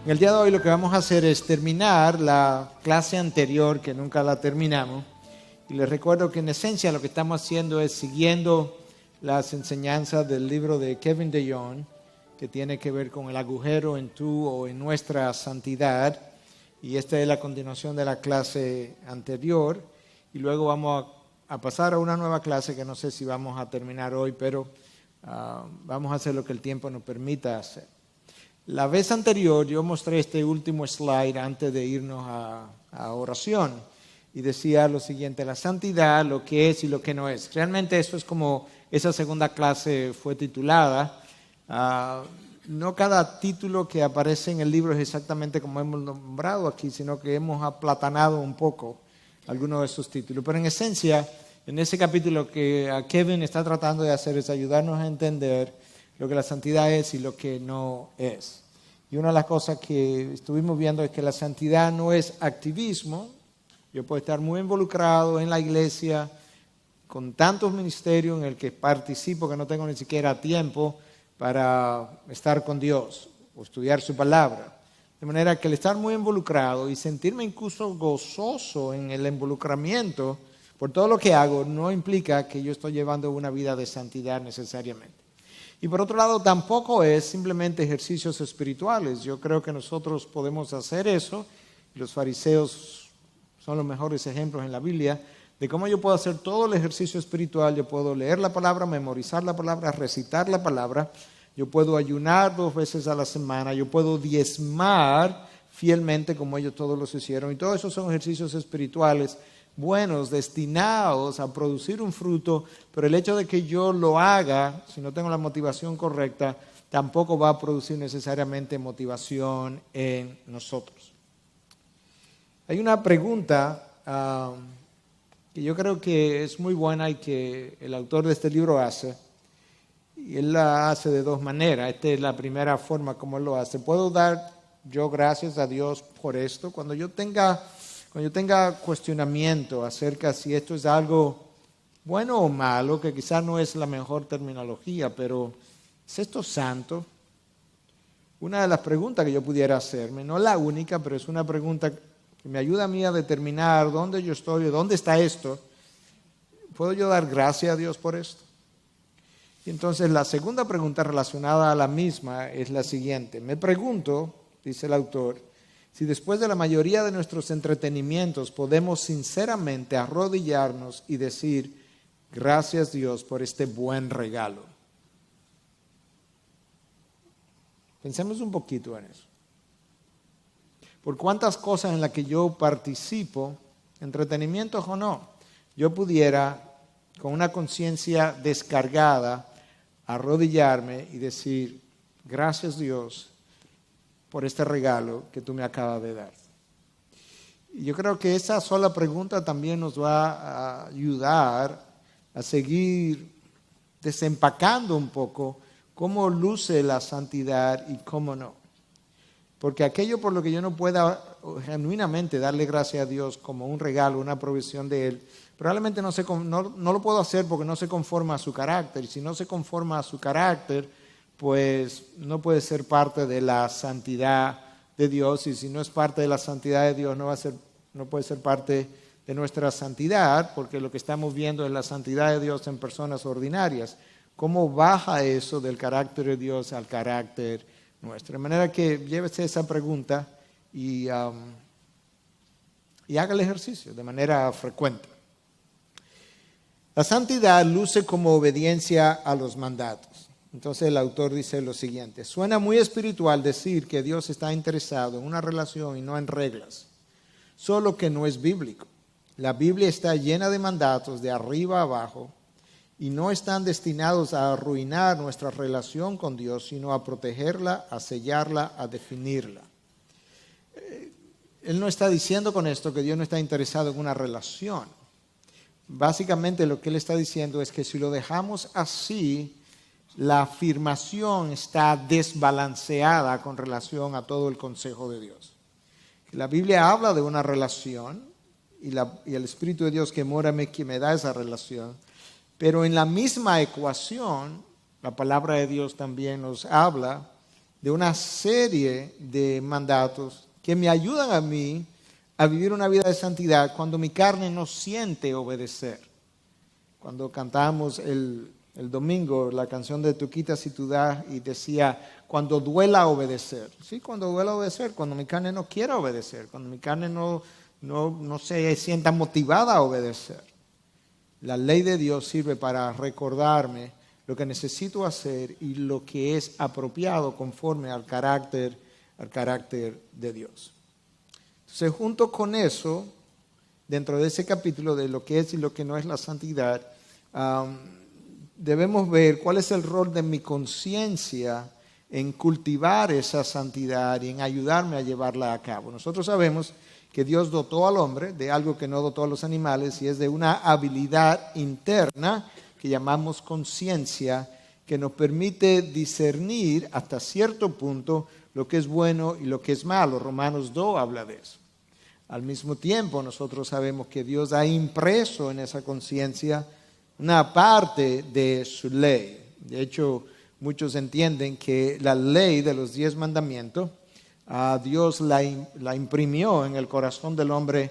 En el día de hoy lo que vamos a hacer es terminar la clase anterior, que nunca la terminamos. Y les recuerdo que en esencia lo que estamos haciendo es siguiendo las enseñanzas del libro de Kevin DeYoung, que tiene que ver con el agujero en tu o en nuestra santidad. Y esta es la continuación de la clase anterior. Y luego vamos a pasar a una nueva clase que no sé si vamos a terminar hoy, pero vamos a hacer lo que el tiempo nos permita hacer. La vez anterior yo mostré este último slide antes de irnos a oración y decía lo siguiente: la santidad, lo que es y lo que no es. Realmente eso es como esa segunda clase fue titulada. No cada título que aparece en el libro es exactamente como hemos nombrado aquí, sino que hemos aplatanado un poco algunos de esos títulos. Pero en esencia, en ese capítulo que Kevin está tratando de hacer es ayudarnos a entender lo que la santidad es y lo que no es. Y una de las cosas que estuvimos viendo es que la santidad no es activismo. Yo puedo estar muy involucrado en la iglesia, con tantos ministerios en el que participo que no tengo ni siquiera tiempo para estar con Dios o estudiar su palabra. De manera que el estar muy involucrado y sentirme incluso gozoso en el involucramiento por todo lo que hago no implica que yo estoy llevando una vida de santidad necesariamente. Y por otro lado, tampoco es simplemente ejercicios espirituales. Yo creo que nosotros podemos hacer eso. Los fariseos son los mejores ejemplos en la Biblia de cómo yo puedo hacer todo el ejercicio espiritual. Yo puedo leer la palabra, memorizar la palabra, recitar la palabra. Yo puedo ayunar 2 veces a la semana. Yo puedo diezmar fielmente como ellos todos los hicieron. Y todos esos son ejercicios espirituales buenos, destinados a producir un fruto, pero el hecho de que yo lo haga, si no tengo la motivación correcta, tampoco va a producir necesariamente motivación en nosotros. Hay una pregunta que yo creo que es muy buena y que el autor de este libro hace, y él la hace de 2 maneras. Esta es la primera forma como él lo hace. ¿Puedo dar yo gracias a Dios por esto? Cuando yo tenga cuestionamiento acerca si esto es algo bueno o malo, que quizás no es la mejor terminología, pero ¿es esto santo? Una de las preguntas que yo pudiera hacerme, no la única, pero es una pregunta que me ayuda a mí a determinar dónde yo estoy o dónde está esto. ¿Puedo yo dar gracias a Dios por esto? Y entonces la segunda pregunta relacionada a la misma es la siguiente. Me pregunto, dice el autor, si después de la mayoría de nuestros entretenimientos podemos sinceramente arrodillarnos y decir, gracias Dios por este buen regalo. Pensemos un poquito en eso. Por cuántas cosas en las que yo participo, entretenimientos o no, yo pudiera, con una conciencia descargada, arrodillarme y decir, gracias Dios por este regalo que tú me acabas de dar. Y yo creo que esa sola pregunta también nos va a ayudar a seguir desempacando un poco cómo luce la santidad y cómo no. Porque aquello por lo que yo no pueda genuinamente darle gracias a Dios como un regalo, una provisión de Él, probablemente no lo puedo hacer porque no se conforma a su carácter. Y si no se conforma a su carácter, pues no puede ser parte de la santidad de Dios, y si no es parte de la santidad de Dios, no puede ser parte de nuestra santidad, porque lo que estamos viendo es la santidad de Dios en personas ordinarias. ¿Cómo baja eso del carácter de Dios al carácter nuestro? De manera que llévese esa pregunta y haga el ejercicio de manera frecuente. La santidad luce como obediencia a los mandatos. Entonces el autor dice lo siguiente: suena muy espiritual decir que Dios está interesado en una relación y no en reglas, solo que no es bíblico. La Biblia está llena de mandatos de arriba a abajo y no están destinados a arruinar nuestra relación con Dios, sino a protegerla, a sellarla, a definirla. Él no está diciendo con esto que Dios no está interesado en una relación. Básicamente lo que él está diciendo es que si lo dejamos así, la afirmación está desbalanceada con relación a todo el consejo de Dios. La Biblia habla de una relación y el Espíritu de Dios que mora en mí, que me da esa relación, pero en la misma ecuación, la palabra de Dios también nos habla de una serie de mandatos que me ayudan a mí a vivir una vida de santidad cuando mi carne no siente obedecer. Cuando cantamos el domingo la canción de Tú quitas y tú das, y decía, cuando duela obedecer. Sí, cuando duela obedecer, cuando mi carne no quiera obedecer, cuando mi carne no se sienta motivada a obedecer. La ley de Dios sirve para recordarme lo que necesito hacer y lo que es apropiado conforme al carácter de Dios. Entonces, junto con eso, dentro de ese capítulo de lo que es y lo que no es la santidad, debemos ver cuál es el rol de mi conciencia en cultivar esa santidad y en ayudarme a llevarla a cabo. Nosotros sabemos que Dios dotó al hombre de algo que no dotó a los animales, y es de una habilidad interna que llamamos conciencia, que nos permite discernir hasta cierto punto lo que es bueno y lo que es malo. Romanos 2 habla de eso. Al mismo tiempo, nosotros sabemos que Dios ha impreso en esa conciencia una parte de su ley. De hecho, muchos entienden que la ley de los 10 mandamientos, Dios la imprimió en el corazón del hombre,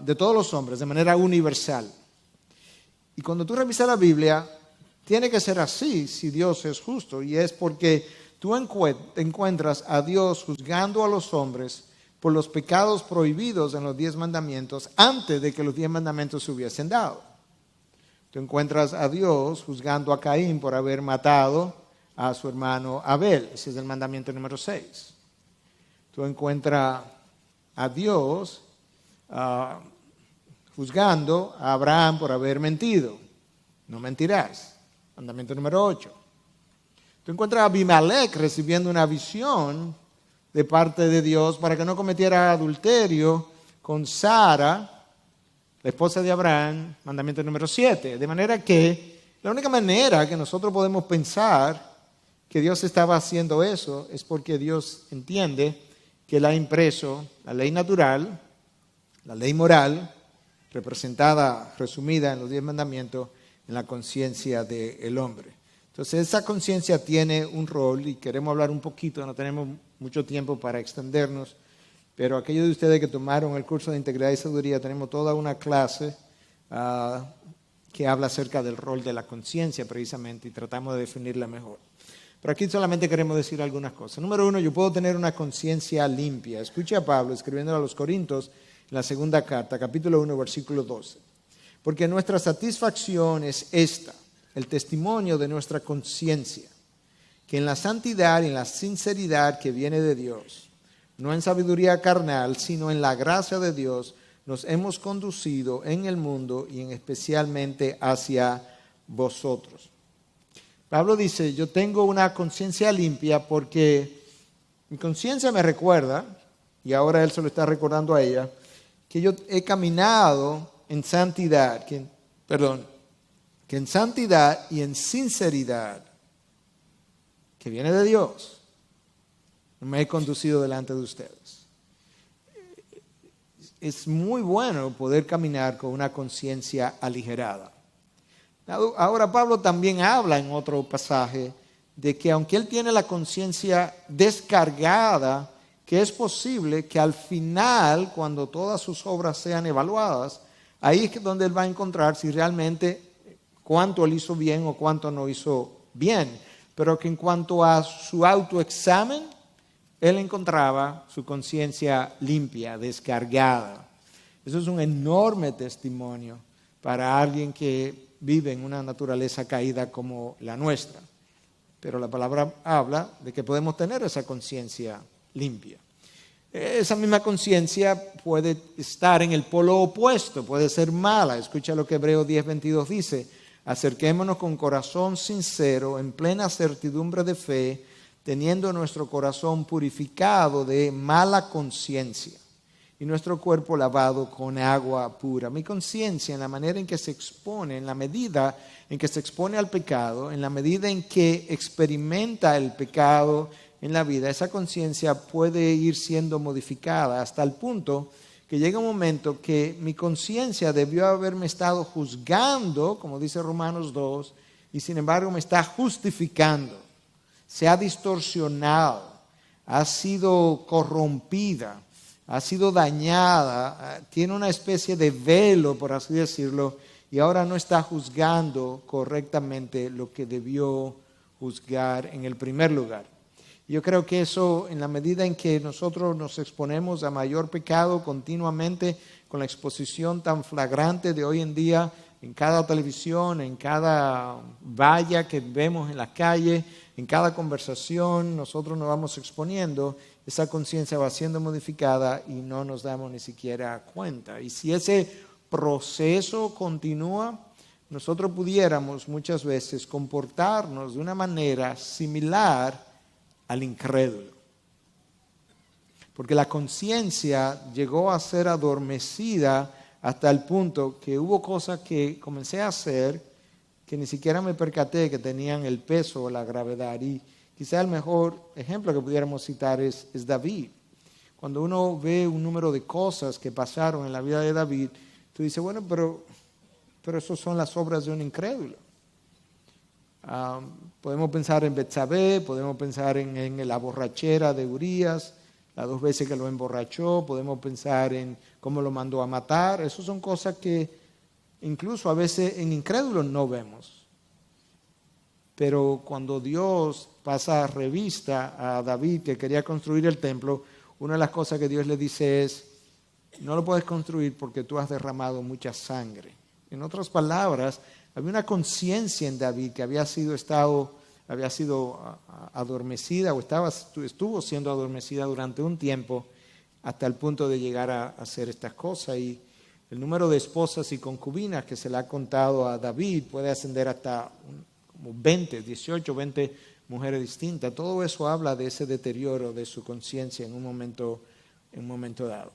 de todos los hombres, de manera universal. Y cuando tú revisas la Biblia, tiene que ser así si Dios es justo, y es porque tú encuentras a Dios juzgando a los hombres por los pecados prohibidos en los 10 mandamientos antes de que los 10 mandamientos se hubiesen dado. Tú encuentras a Dios juzgando a Caín por haber matado a su hermano Abel. Ese es el mandamiento número 6. Tú encuentras a Dios juzgando a Abraham por haber mentido. No mentirás. Mandamiento número 8. Tú encuentras a Abimelech recibiendo una visión de parte de Dios para que no cometiera adulterio con Sara, la esposa de Abraham, mandamiento número 7. De manera que la única manera que nosotros podemos pensar que Dios estaba haciendo eso es porque Dios entiende que Él ha impreso la ley natural, la ley moral, representada, resumida en los 10 mandamientos, en la conciencia del hombre. Entonces, esa conciencia tiene un rol, y queremos hablar un poquito, no tenemos mucho tiempo para extendernos, pero aquellos de ustedes que tomaron el curso de Integridad y Sabiduría, tenemos toda una clase que habla acerca del rol de la conciencia precisamente, y tratamos de definirla mejor. Pero aquí solamente queremos decir algunas cosas. Número 1, yo puedo tener una conciencia limpia. Escuche a Pablo escribiendo a los Corintios en la segunda carta, capítulo 1, versículo 12. Porque nuestra satisfacción es esta, el testimonio de nuestra conciencia, que en la santidad y en la sinceridad que viene de Dios, no en sabiduría carnal, sino en la gracia de Dios, nos hemos conducido en el mundo y en especialmente hacia vosotros. Pablo dice, yo tengo una conciencia limpia porque mi conciencia me recuerda, y ahora él se lo está recordando a ella, que yo he caminado en santidad, que en santidad y en sinceridad, que viene de Dios, me he conducido delante de ustedes. Es muy bueno poder caminar con una conciencia aligerada. Ahora Pablo también habla en otro pasaje de que aunque él tiene la conciencia descargada, que es posible que al final, cuando todas sus obras sean evaluadas, ahí es donde él va a encontrar si realmente cuánto él hizo bien o cuánto no hizo bien. Pero que en cuanto a su autoexamen, él encontraba su conciencia limpia, descargada. Eso es un enorme testimonio para alguien que vive en una naturaleza caída como la nuestra. Pero la palabra habla de que podemos tener esa conciencia limpia. Esa misma conciencia puede estar en el polo opuesto, puede ser mala. Escucha lo que Hebreos 10:22 dice: acerquémonos con corazón sincero, en plena certidumbre de fe, teniendo nuestro corazón purificado de mala conciencia y nuestro cuerpo lavado con agua pura. Mi conciencia, en la manera en que se expone, en la medida en que se expone al pecado, en la medida en que experimenta el pecado en la vida, esa conciencia puede ir siendo modificada hasta el punto que llega un momento que mi conciencia debió haberme estado juzgando, como dice Romanos 2, y sin embargo me está justificando. se ha distorsionado, ha sido corrompida, ha sido dañada, tiene una especie de velo, por así decirlo, y ahora no está juzgando correctamente lo que debió juzgar en el primer lugar. Yo creo que eso, en la medida en que nosotros nos exponemos a mayor pecado continuamente, con la exposición tan flagrante de hoy en día, en cada televisión, en cada valla que vemos en la calle, en cada conversación, nosotros nos vamos exponiendo, esa conciencia va siendo modificada y no nos damos ni siquiera cuenta. Y si ese proceso continúa, nosotros pudiéramos muchas veces comportarnos de una manera similar al incrédulo. Porque la conciencia llegó a ser adormecida hasta el punto que hubo cosas que comencé a hacer que ni siquiera me percaté que tenían el peso o la gravedad. Y quizá el mejor ejemplo que pudiéramos citar es David. Cuando uno ve un número de cosas que pasaron en la vida de David, tú dices, bueno, pero eso son las obras de un incrédulo. Podemos pensar en Betsabé, podemos pensar en la borrachera de Urías, las 2 veces que lo emborrachó, podemos pensar en cómo lo mandó a matar. Esas son cosas que incluso a veces en incrédulos no vemos. Pero cuando Dios pasa revista a David que quería construir el templo, una de las cosas que Dios le dice es, no lo puedes construir porque tú has derramado mucha sangre. En otras palabras, había una conciencia en David que había sido adormecida o estuvo siendo adormecida durante un tiempo hasta el punto de llegar a hacer estas cosas. Y el número de esposas y concubinas que se le ha contado a David puede ascender hasta como 18, 20 mujeres distintas. Todo eso habla de ese deterioro de su conciencia en un momento dado.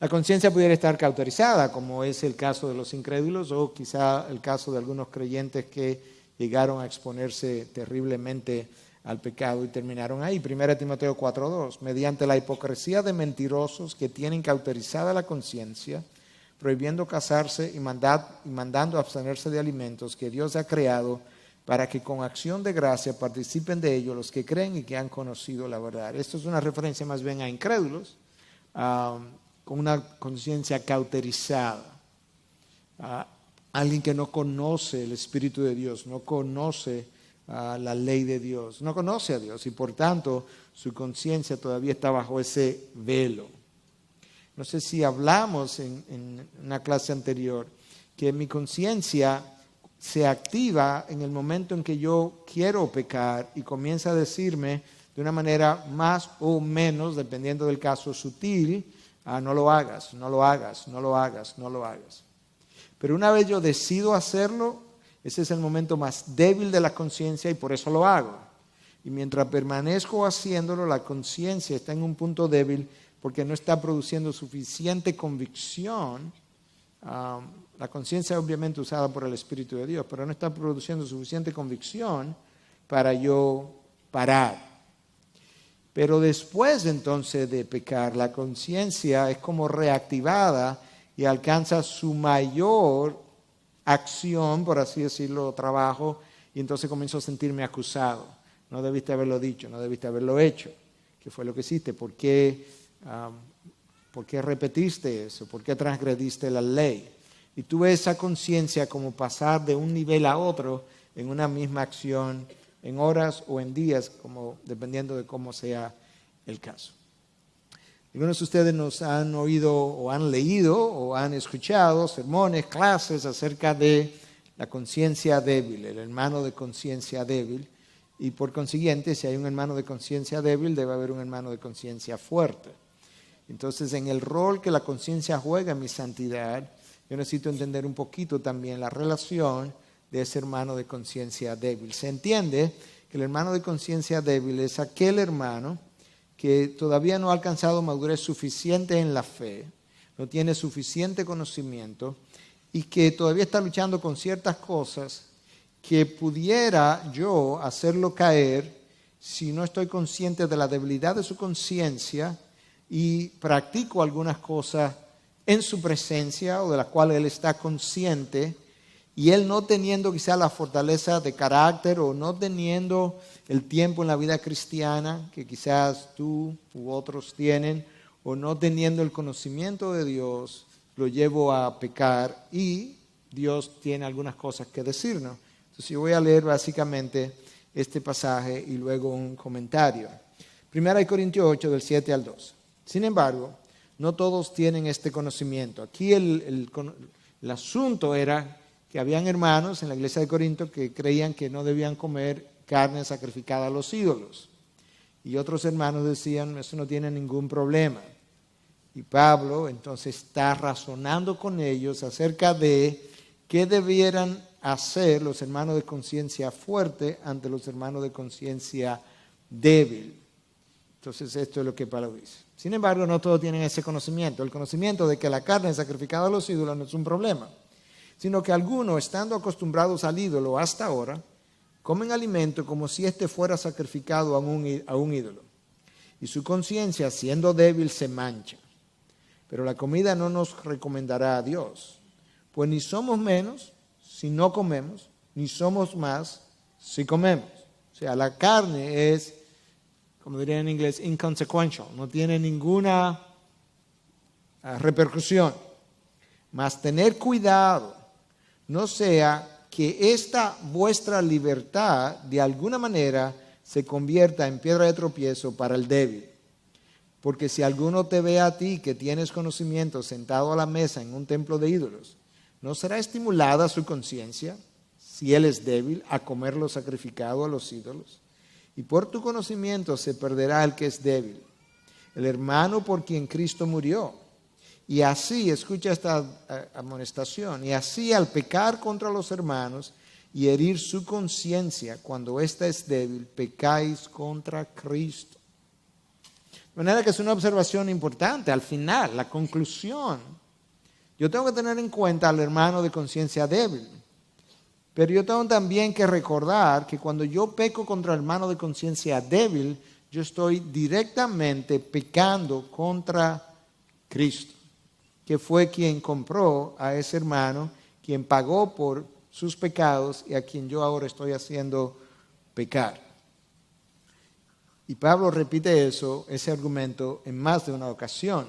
La conciencia pudiera estar cauterizada, como es el caso de los incrédulos o quizá el caso de algunos creyentes que llegaron a exponerse terriblemente al pecado y terminaron ahí. 1 Timoteo 4:2, mediante la hipocresía de mentirosos que tienen cauterizada la conciencia, prohibiendo casarse y mandando abstenerse de alimentos que Dios ha creado para que con acción de gracia participen de ellos los que creen y que han conocido la verdad. Esto es una referencia más bien a incrédulos, con una conciencia cauterizada, alguien que no conoce el Espíritu de Dios, no conoce la ley de Dios, no conoce a Dios y por tanto su conciencia todavía está bajo ese velo. No sé si hablamos en una clase anterior que mi conciencia se activa en el momento en que yo quiero pecar y comienza a decirme de una manera más o menos, dependiendo del caso, sutil, no lo hagas, no lo hagas, no lo hagas, no lo hagas. Pero una vez yo decido hacerlo, ese es el momento más débil de la conciencia y por eso lo hago. Y mientras permanezco haciéndolo, la conciencia está en un punto débil porque no está produciendo suficiente convicción. La conciencia es obviamente usada por el Espíritu de Dios, pero no está produciendo suficiente convicción para yo parar. Pero después entonces de pecar, la conciencia es como reactivada y alcanza su mayor acción, por así decirlo, trabajo, y entonces comienzo a sentirme acusado. No debiste haberlo dicho, no debiste haberlo hecho. ¿Qué fue lo que hiciste? ¿Por qué repetiste eso? ¿Por qué transgrediste la ley? Y tú ves esa conciencia como pasar de un nivel a otro en una misma acción, en horas o en días, como dependiendo de cómo sea el caso. Algunos de ustedes nos han oído o han leído o han escuchado sermones, clases acerca de la conciencia débil, el hermano de conciencia débil, y por consiguiente, si hay un hermano de conciencia débil, debe haber un hermano de conciencia fuerte. Entonces, en el rol que la conciencia juega en mi santidad, yo necesito entender un poquito también la relación de ese hermano de conciencia débil. Se entiende que el hermano de conciencia débil es aquel hermano que todavía no ha alcanzado madurez suficiente en la fe, no tiene suficiente conocimiento y que todavía está luchando con ciertas cosas que pudiera yo hacerlo caer si no estoy consciente de la debilidad de su conciencia y practico algunas cosas en su presencia o de las cuales él está consciente y él no teniendo quizá la fortaleza de carácter o no teniendo el tiempo en la vida cristiana que quizás tú u otros tienen, o no teniendo el conocimiento de Dios, lo llevo a pecar y Dios tiene algunas cosas que decirnos. Entonces yo voy a leer básicamente este pasaje y luego un comentario. 1 Corintios 8, del 7 al 12. Sin embargo, no todos tienen este conocimiento. Aquí el asunto era que habían hermanos en la iglesia de Corinto que creían que no debían comer carne sacrificada a los ídolos. Y otros hermanos decían, eso no tiene ningún problema. Y Pablo entonces está razonando con ellos acerca de qué debieran hacer los hermanos de conciencia fuerte ante los hermanos de conciencia débil. Entonces esto es lo que Pablo dice. Sin embargo, no todos tienen ese conocimiento. El conocimiento de que la carne sacrificada a los ídolos no es un problema, sino que algunos, estando acostumbrados al ídolo hasta ahora, comen alimento como si éste fuera sacrificado a un ídolo. Y su conciencia, siendo débil, se mancha. Pero la comida no nos recomendará a Dios, pues ni somos menos si no comemos, ni somos más si comemos. O sea, la carne es, como diría en inglés, inconsequential, no tiene ninguna repercusión. Mas tener cuidado, no sea que esta vuestra libertad de alguna manera se convierta en piedra de tropiezo para el débil. Porque si alguno te ve a ti que tienes conocimiento sentado a la mesa en un templo de ídolos, ¿no será estimulada su conciencia, si él es débil, a comer lo sacrificado a los ídolos? Y por tu conocimiento se perderá el que es débil, el hermano por quien Cristo murió. Y así, escucha esta amonestación, y así al pecar contra los hermanos y herir su conciencia cuando ésta es débil, pecáis contra Cristo. De manera que es una observación importante. Al final, la conclusión, yo tengo que tener en cuenta al hermano de conciencia débil. Pero yo tengo también que recordar que cuando yo peco contra el hermano de conciencia débil, yo estoy directamente pecando contra Cristo, que fue quien compró a ese hermano, quien pagó por sus pecados y a quien yo ahora estoy haciendo pecar. Y Pablo repite ese argumento en más de una ocasión.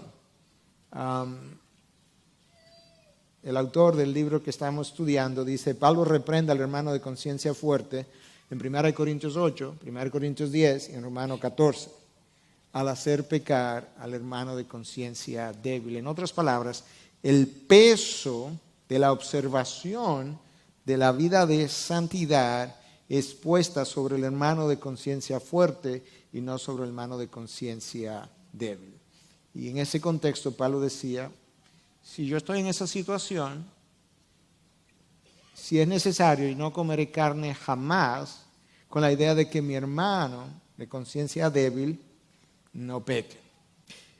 El autor del libro que estamos estudiando dice, Pablo reprende al hermano de conciencia fuerte en 1 Corintios 8, 1 Corintios 10 y en Romanos 14, al hacer pecar al hermano de conciencia débil. En otras palabras, el peso de la observación de la vida de santidad es puesta sobre el hermano de conciencia fuerte y no sobre el hermano de conciencia débil. Y en ese contexto Pablo decía, si yo estoy en esa situación, si es necesario, y no comeré carne jamás, con la idea de que mi hermano de conciencia débil no peque.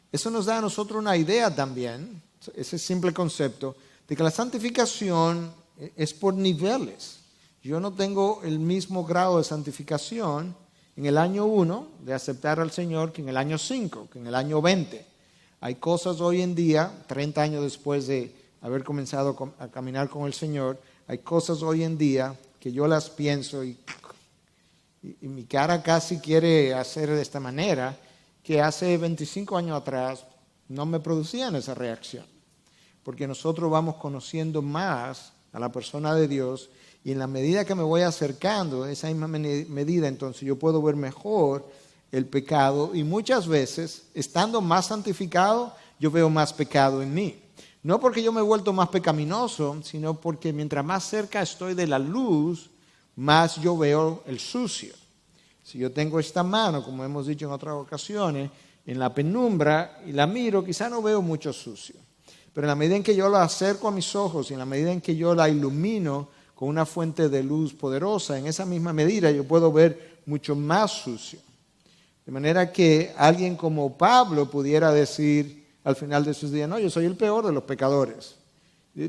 Eso nos da a nosotros una idea también, ese simple concepto, de que la santificación es por niveles. Yo no tengo el mismo grado de santificación en el año 1 de aceptar al Señor que en el año 5, que en el año 20. Hay cosas hoy en día, 30 años después de haber comenzado a caminar con el Señor, hay cosas hoy en día que yo las pienso y mi cara casi quiere hacer de esta manera, que hace 25 años atrás no me producían esa reacción. Porque nosotros vamos conociendo más a la persona de Dios y en la medida que me voy acercando a esa misma medida, entonces yo puedo ver mejor el pecado y muchas veces, estando más santificado, yo veo más pecado en mí. No porque yo me he vuelto más pecaminoso, sino porque mientras más cerca estoy de la luz, más yo veo el sucio. Si yo tengo esta mano, como hemos dicho en otras ocasiones, en la penumbra y la miro, quizá no veo mucho sucio. Pero en la medida en que yo la acerco a mis ojos y en la medida en que yo la ilumino con una fuente de luz poderosa, en esa misma medida yo puedo ver mucho más sucio. De manera que alguien como Pablo pudiera decir al final de sus días, no, yo soy el peor de los pecadores.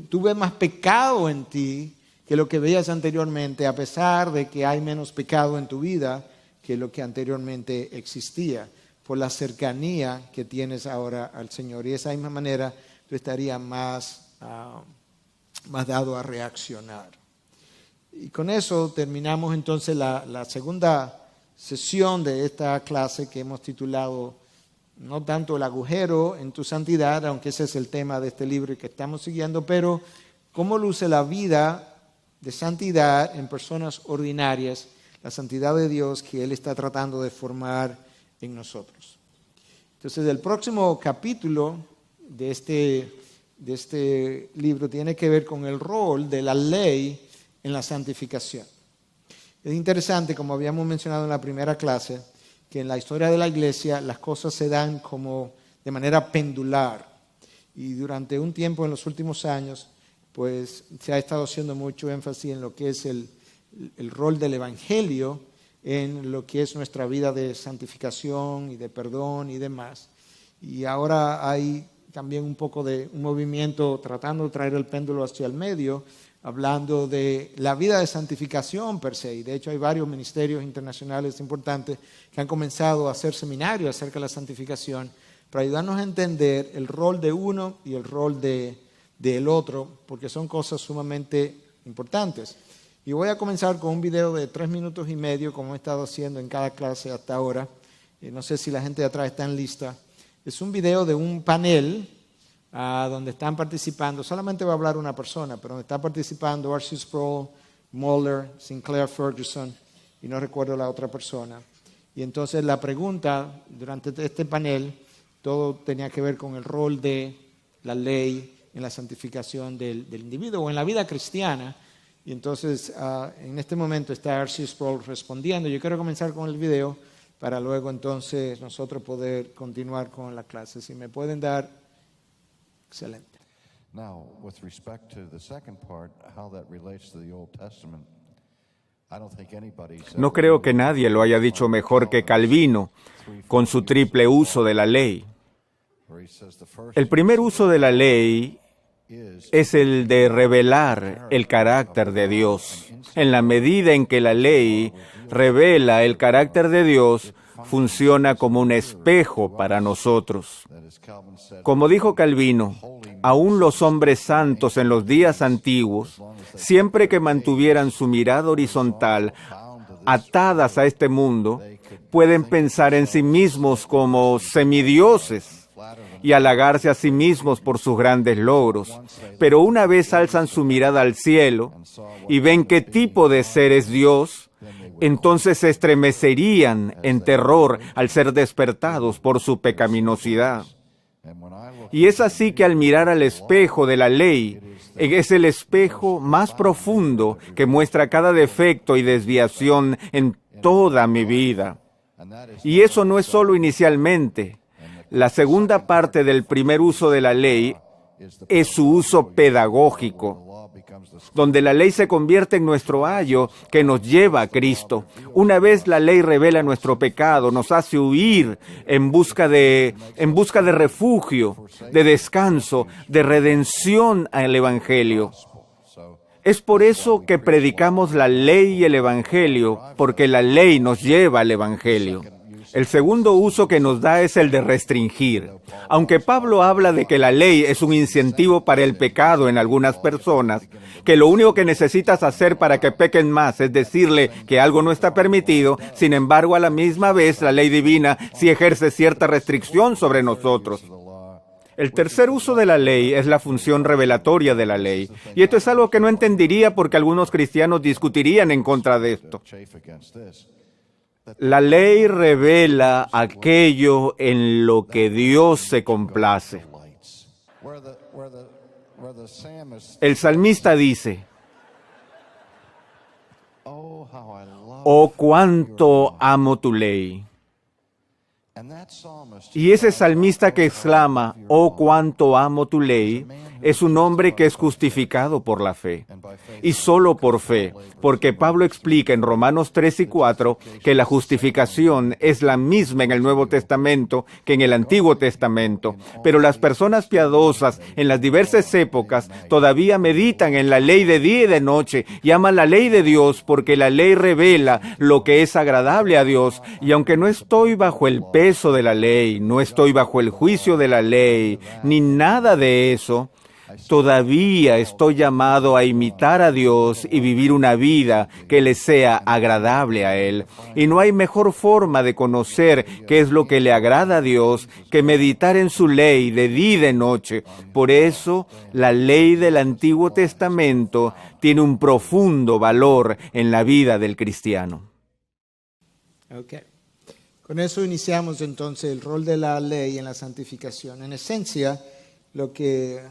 Tú ves más pecado en ti que lo que veías anteriormente, a pesar de que hay menos pecado en tu vida que lo que anteriormente existía, por la cercanía que tienes ahora al Señor. Y de esa misma manera tú estarías más dado a reaccionar. Y con eso terminamos entonces la segunda sesión de esta clase que hemos titulado no tanto el agujero en tu santidad, aunque ese es el tema de este libro y que estamos siguiendo, pero cómo luce la vida de santidad en personas ordinarias, la santidad de Dios que Él está tratando de formar en nosotros. Entonces, el próximo capítulo de este libro tiene que ver con el rol de la ley en la santificación. Es interesante, como habíamos mencionado en la primera clase, que en la historia de la iglesia las cosas se dan como de manera pendular. Y durante un tiempo, en los últimos años, pues se ha estado haciendo mucho énfasis en lo que es el rol del evangelio, en lo que es nuestra vida de santificación y de perdón y demás. Y ahora hay también un poco de un movimiento tratando de traer el péndulo hacia el medio, hablando de la vida de santificación per se. Y de hecho hay varios ministerios internacionales importantes que han comenzado a hacer seminarios acerca de la santificación para ayudarnos a entender el rol de uno y el rol del otro, porque son cosas sumamente importantes. Y voy a comenzar con un video de 3 minutos y medio, como he estado haciendo en cada clase hasta ahora. No sé si la gente de atrás está en lista. Es un video de un panel donde están participando, solamente va a hablar una persona, pero donde está participando R.C. Sproul, Moeller, Sinclair Ferguson, y no recuerdo la otra persona. Y entonces la pregunta durante este panel, todo tenía que ver con el rol de la ley en la santificación del individuo o en la vida cristiana. Y entonces en este momento está R.C. Sproul respondiendo. Yo quiero comenzar con el video para luego entonces nosotros poder continuar con la clase. Si me pueden dar, excelente. Now, with respect to the second part, how that relates to the Old Testament, I don't think anybody said. No creo que nadie lo haya dicho mejor que Calvino con su triple uso de la ley. El primer uso de la ley es el de revelar el carácter de Dios. En la medida en que la ley revela el carácter de Dios, funciona como un espejo para nosotros. Como dijo Calvino, aún los hombres santos en los días antiguos, siempre que mantuvieran su mirada horizontal, atadas a este mundo, pueden pensar en sí mismos como semidioses y halagarse a sí mismos por sus grandes logros. Pero una vez alzan su mirada al cielo y ven qué tipo de ser es Dios, entonces se estremecerían en terror al ser despertados por su pecaminosidad. Y es así que al mirar al espejo de la ley, es el espejo más profundo que muestra cada defecto y desviación en toda mi vida. Y eso no es solo inicialmente. La segunda parte del primer uso de la ley es su uso pedagógico, donde la ley se convierte en nuestro ayo que nos lleva a Cristo. Una vez la ley revela nuestro pecado, nos hace huir en busca de refugio, de descanso, de redención al Evangelio. Es por eso que predicamos la ley y el Evangelio, porque la ley nos lleva al Evangelio. El segundo uso que nos da es el de restringir. Aunque Pablo habla de que la ley es un incentivo para el pecado en algunas personas, que lo único que necesitas hacer para que pequen más es decirle que algo no está permitido, sin embargo, a la misma vez la ley divina sí ejerce cierta restricción sobre nosotros. El tercer uso de la ley es la función revelatoria de la ley. Y esto es algo que no entendería porque algunos cristianos discutirían en contra de esto. La ley revela aquello en lo que Dios se complace. El salmista dice, «Oh, cuánto amo tu ley». Y ese salmista que exclama, «Oh, cuánto amo tu ley», es un hombre que es justificado por la fe. Y solo por fe, porque Pablo explica en Romanos 3 y 4 que la justificación es la misma en el Nuevo Testamento que en el Antiguo Testamento. Pero las personas piadosas en las diversas épocas todavía meditan en la ley de día y de noche y aman la ley de Dios porque la ley revela lo que es agradable a Dios. Y aunque no estoy bajo el peso de la ley, no estoy bajo el juicio de la ley, ni nada de eso, Todavía estoy llamado a imitar a Dios y vivir una vida que le sea agradable a Él. Y no hay mejor forma de conocer qué es lo que le agrada a Dios que meditar en su ley de día y de noche. Por eso, la ley del Antiguo Testamento tiene un profundo valor en la vida del cristiano. Okay. Con eso iniciamos entonces el rol de la ley en la santificación. En esencia, lo que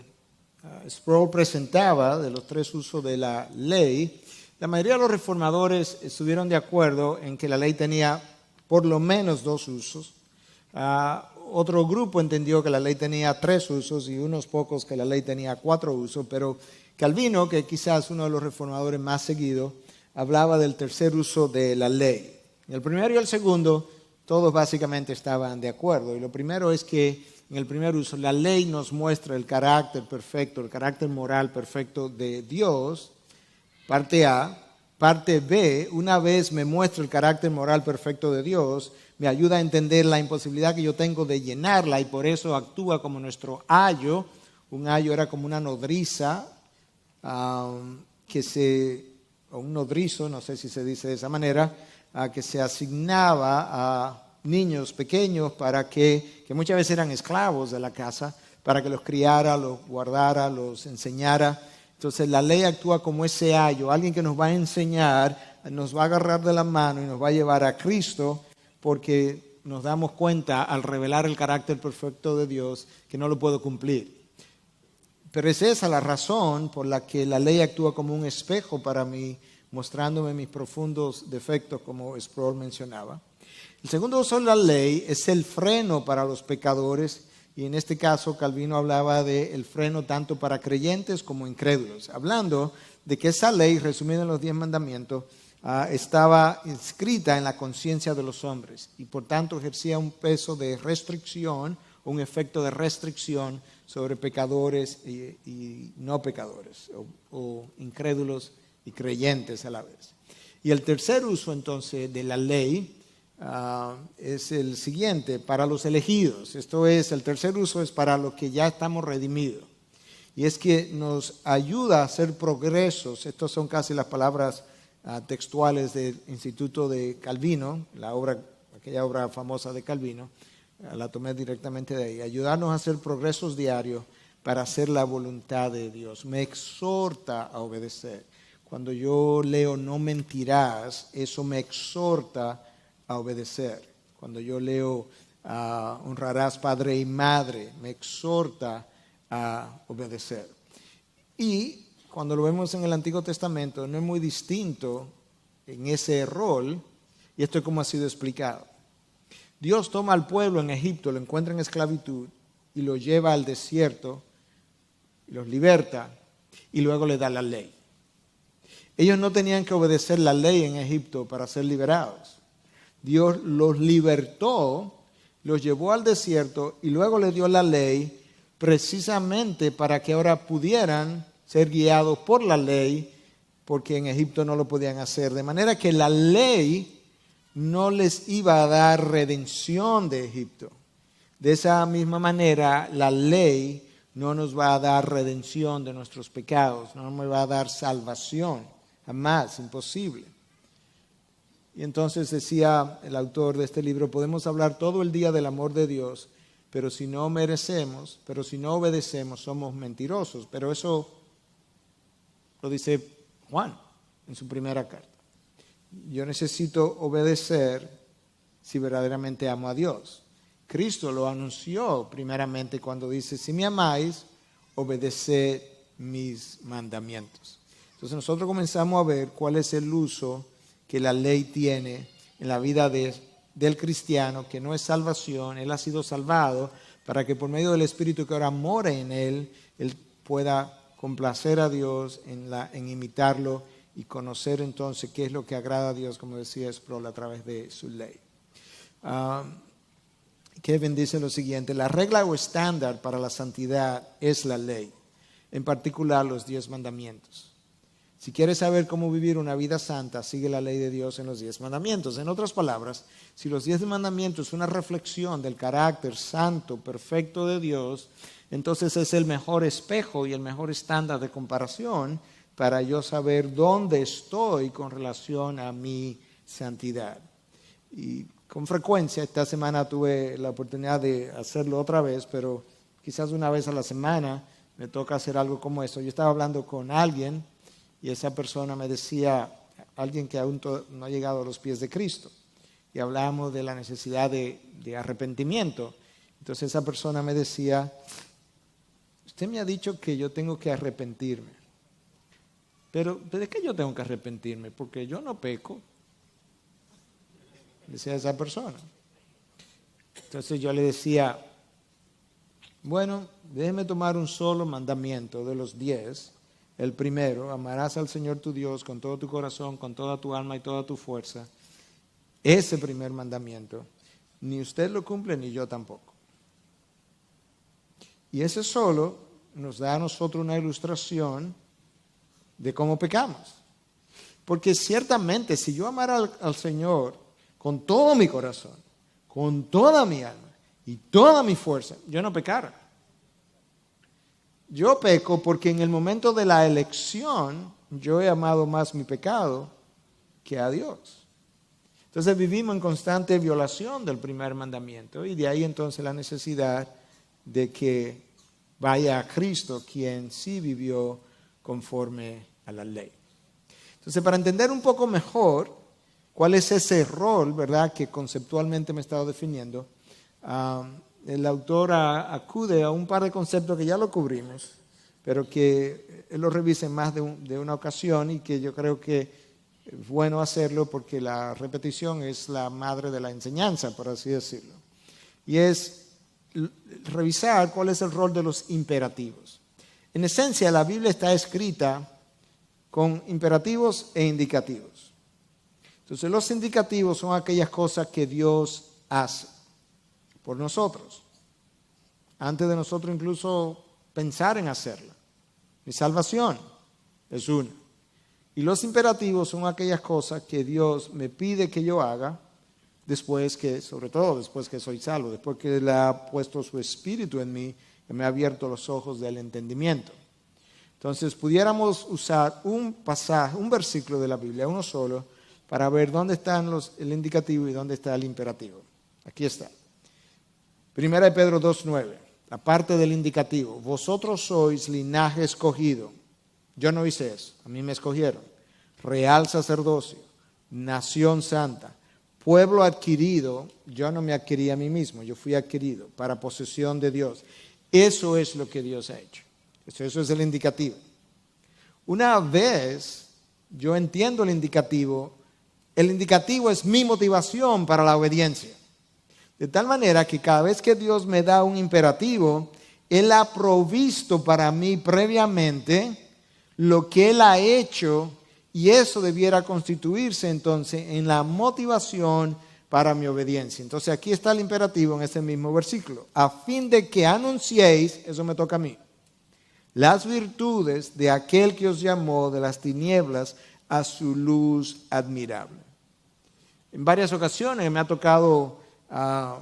Sproul presentaba de los tres usos de la ley, la mayoría de los reformadores estuvieron de acuerdo en que la ley tenía por lo menos dos usos. Otro grupo entendió que la ley tenía tres usos y unos pocos que la ley tenía cuatro usos, pero Calvino, que quizás uno de los reformadores más seguidos, hablaba del tercer uso de la ley. En el primero y el segundo, todos básicamente estaban de acuerdo. Y lo primero es que en el primer uso, la ley nos muestra el carácter perfecto, el carácter moral perfecto de Dios, parte A. Parte B, una vez me muestra el carácter moral perfecto de Dios, me ayuda a entender la imposibilidad que yo tengo de llenarla y por eso actúa como nuestro ayo. Un ayo era como una nodriza, o un nodrizo, no sé si se dice de esa manera, que se asignaba a niños pequeños para que muchas veces eran esclavos de la casa, para que los criara, los guardara, los enseñara. Entonces la ley actúa como ese ayo, alguien que nos va a enseñar, nos va a agarrar de la mano y nos va a llevar a Cristo, porque nos damos cuenta al revelar el carácter perfecto de Dios que no lo puedo cumplir. Pero es esa la razón por la que la ley actúa como un espejo para mí, mostrándome mis profundos defectos, como Sproul mencionaba. El segundo uso de la ley es el freno para los pecadores, y en este caso Calvino hablaba del freno tanto para creyentes como incrédulos, hablando de que esa ley, resumida en los 10 mandamientos, estaba inscrita en la conciencia de los hombres y por tanto ejercía un peso de restricción, un efecto de restricción sobre pecadores y no pecadores, o incrédulos y creyentes a la vez. Y el tercer uso entonces de la ley es el siguiente, para los elegidos. Esto es, el tercer uso es para los que ya estamos redimidos. Y es que nos ayuda a hacer progresos. Estas son casi las palabras textuales del Instituto de Calvino, aquella obra famosa de Calvino, la tomé directamente de ahí. Ayudarnos a hacer progresos diarios para hacer la voluntad de Dios. Me exhorta a obedecer. Cuando yo leo no mentirás, eso me exhorta a obedecer. Cuando yo leo honrarás padre y madre, me exhorta a obedecer. Y cuando lo vemos en el Antiguo Testamento, no es muy distinto en ese rol, y esto es como ha sido explicado. Dios toma al pueblo en Egipto, lo encuentra en esclavitud, y lo lleva al desierto, y los liberta, y luego le da la ley. Ellos no tenían que obedecer la ley en Egipto para ser liberados. Dios los libertó, los llevó al desierto, y luego le dio la ley precisamente para que ahora pudieran ser guiados por la ley, porque en Egipto no lo podían hacer. De manera que la ley no les iba a dar redención de Egipto. De esa misma manera, la ley no nos va a dar redención de nuestros pecados, no nos va a dar salvación, jamás, imposible. Y entonces decía el autor de este libro, podemos hablar todo el día del amor de Dios, pero si no merecemos, pero si no obedecemos, somos mentirosos. Pero eso lo dice Juan en su primera carta. Yo necesito obedecer si verdaderamente amo a Dios. Cristo lo anunció primeramente cuando dice, si me amáis, obedeced mis mandamientos. Entonces nosotros comenzamos a ver cuál es el uso que la ley tiene en la vida del cristiano, que no es salvación. Él ha sido salvado para que por medio del Espíritu que ahora mora en él pueda complacer a Dios en imitarlo y conocer entonces qué es lo que agrada a Dios, como decía Sproul, a través de su ley. Kevin dice lo siguiente, la regla o estándar para la santidad es la ley, en particular los 10 mandamientos. Si quieres saber cómo vivir una vida santa, sigue la ley de Dios en los 10 mandamientos. En otras palabras, si los 10 mandamientos son una reflexión del carácter santo, perfecto de Dios, entonces es el mejor espejo y el mejor estándar de comparación para yo saber dónde estoy con relación a mi santidad. Y con frecuencia, esta semana tuve la oportunidad de hacerlo otra vez, pero quizás una vez a la semana me toca hacer algo como eso. Yo estaba hablando con alguien y esa persona me decía, alguien que aún no ha llegado a los pies de Cristo, y hablábamos de la necesidad de arrepentimiento. Entonces esa persona me decía, usted me ha dicho que yo tengo que arrepentirme. Pero ¿de qué yo tengo que arrepentirme? Porque yo no peco, decía esa persona. Entonces yo le decía, bueno, déjeme tomar un solo mandamiento de los 10. El primero, amarás al Señor tu Dios con todo tu corazón, con toda tu alma y toda tu fuerza. Ese primer mandamiento, ni usted lo cumple ni yo tampoco. Y ese solo nos da a nosotros una ilustración de cómo pecamos. Porque ciertamente si yo amara al Señor con todo mi corazón, con toda mi alma y toda mi fuerza, yo no pecara. Yo peco porque en el momento de la elección yo he amado más mi pecado que a Dios. Entonces vivimos en constante violación del primer mandamiento y de ahí entonces la necesidad de que vaya a Cristo, quien sí vivió conforme a la ley. Entonces, para entender un poco mejor cuál es ese rol, ¿verdad?, que conceptualmente me he estado definiendo, el autor acude a un par de conceptos que ya lo cubrimos, pero que él lo revisa en más de una ocasión y que yo creo que es bueno hacerlo porque la repetición es la madre de la enseñanza, por así decirlo. Y es revisar cuál es el rol de los imperativos. En esencia, la Biblia está escrita con imperativos e indicativos. Entonces, los indicativos son aquellas cosas que Dios hace por nosotros, antes de nosotros incluso pensar en hacerla. Mi salvación es una. Y los imperativos son aquellas cosas que Dios me pide que yo haga sobre todo después que soy salvo, después que Él ha puesto su espíritu en mí, que me ha abierto los ojos del entendimiento. Entonces, pudiéramos usar un pasaje, un versículo de la Biblia, uno solo, para ver dónde están el indicativo y dónde está el imperativo. Aquí está. Primera de Pedro 2:9, la parte del indicativo. Vosotros sois linaje escogido. Yo no hice eso, a mí me escogieron. Real sacerdocio, nación santa, pueblo adquirido. Yo no me adquirí a mí mismo, yo fui adquirido para posesión de Dios. Eso es lo que Dios ha hecho. Eso es el indicativo. Una vez yo entiendo el indicativo es mi motivación para la obediencia. De tal manera que cada vez que Dios me da un imperativo, Él ha provisto para mí previamente lo que Él ha hecho, y eso debiera constituirse entonces en la motivación para mi obediencia. Entonces aquí está el imperativo en ese mismo versículo. A fin de que anunciéis, eso me toca a mí, las virtudes de aquel que os llamó de las tinieblas a su luz admirable. En varias ocasiones me ha tocado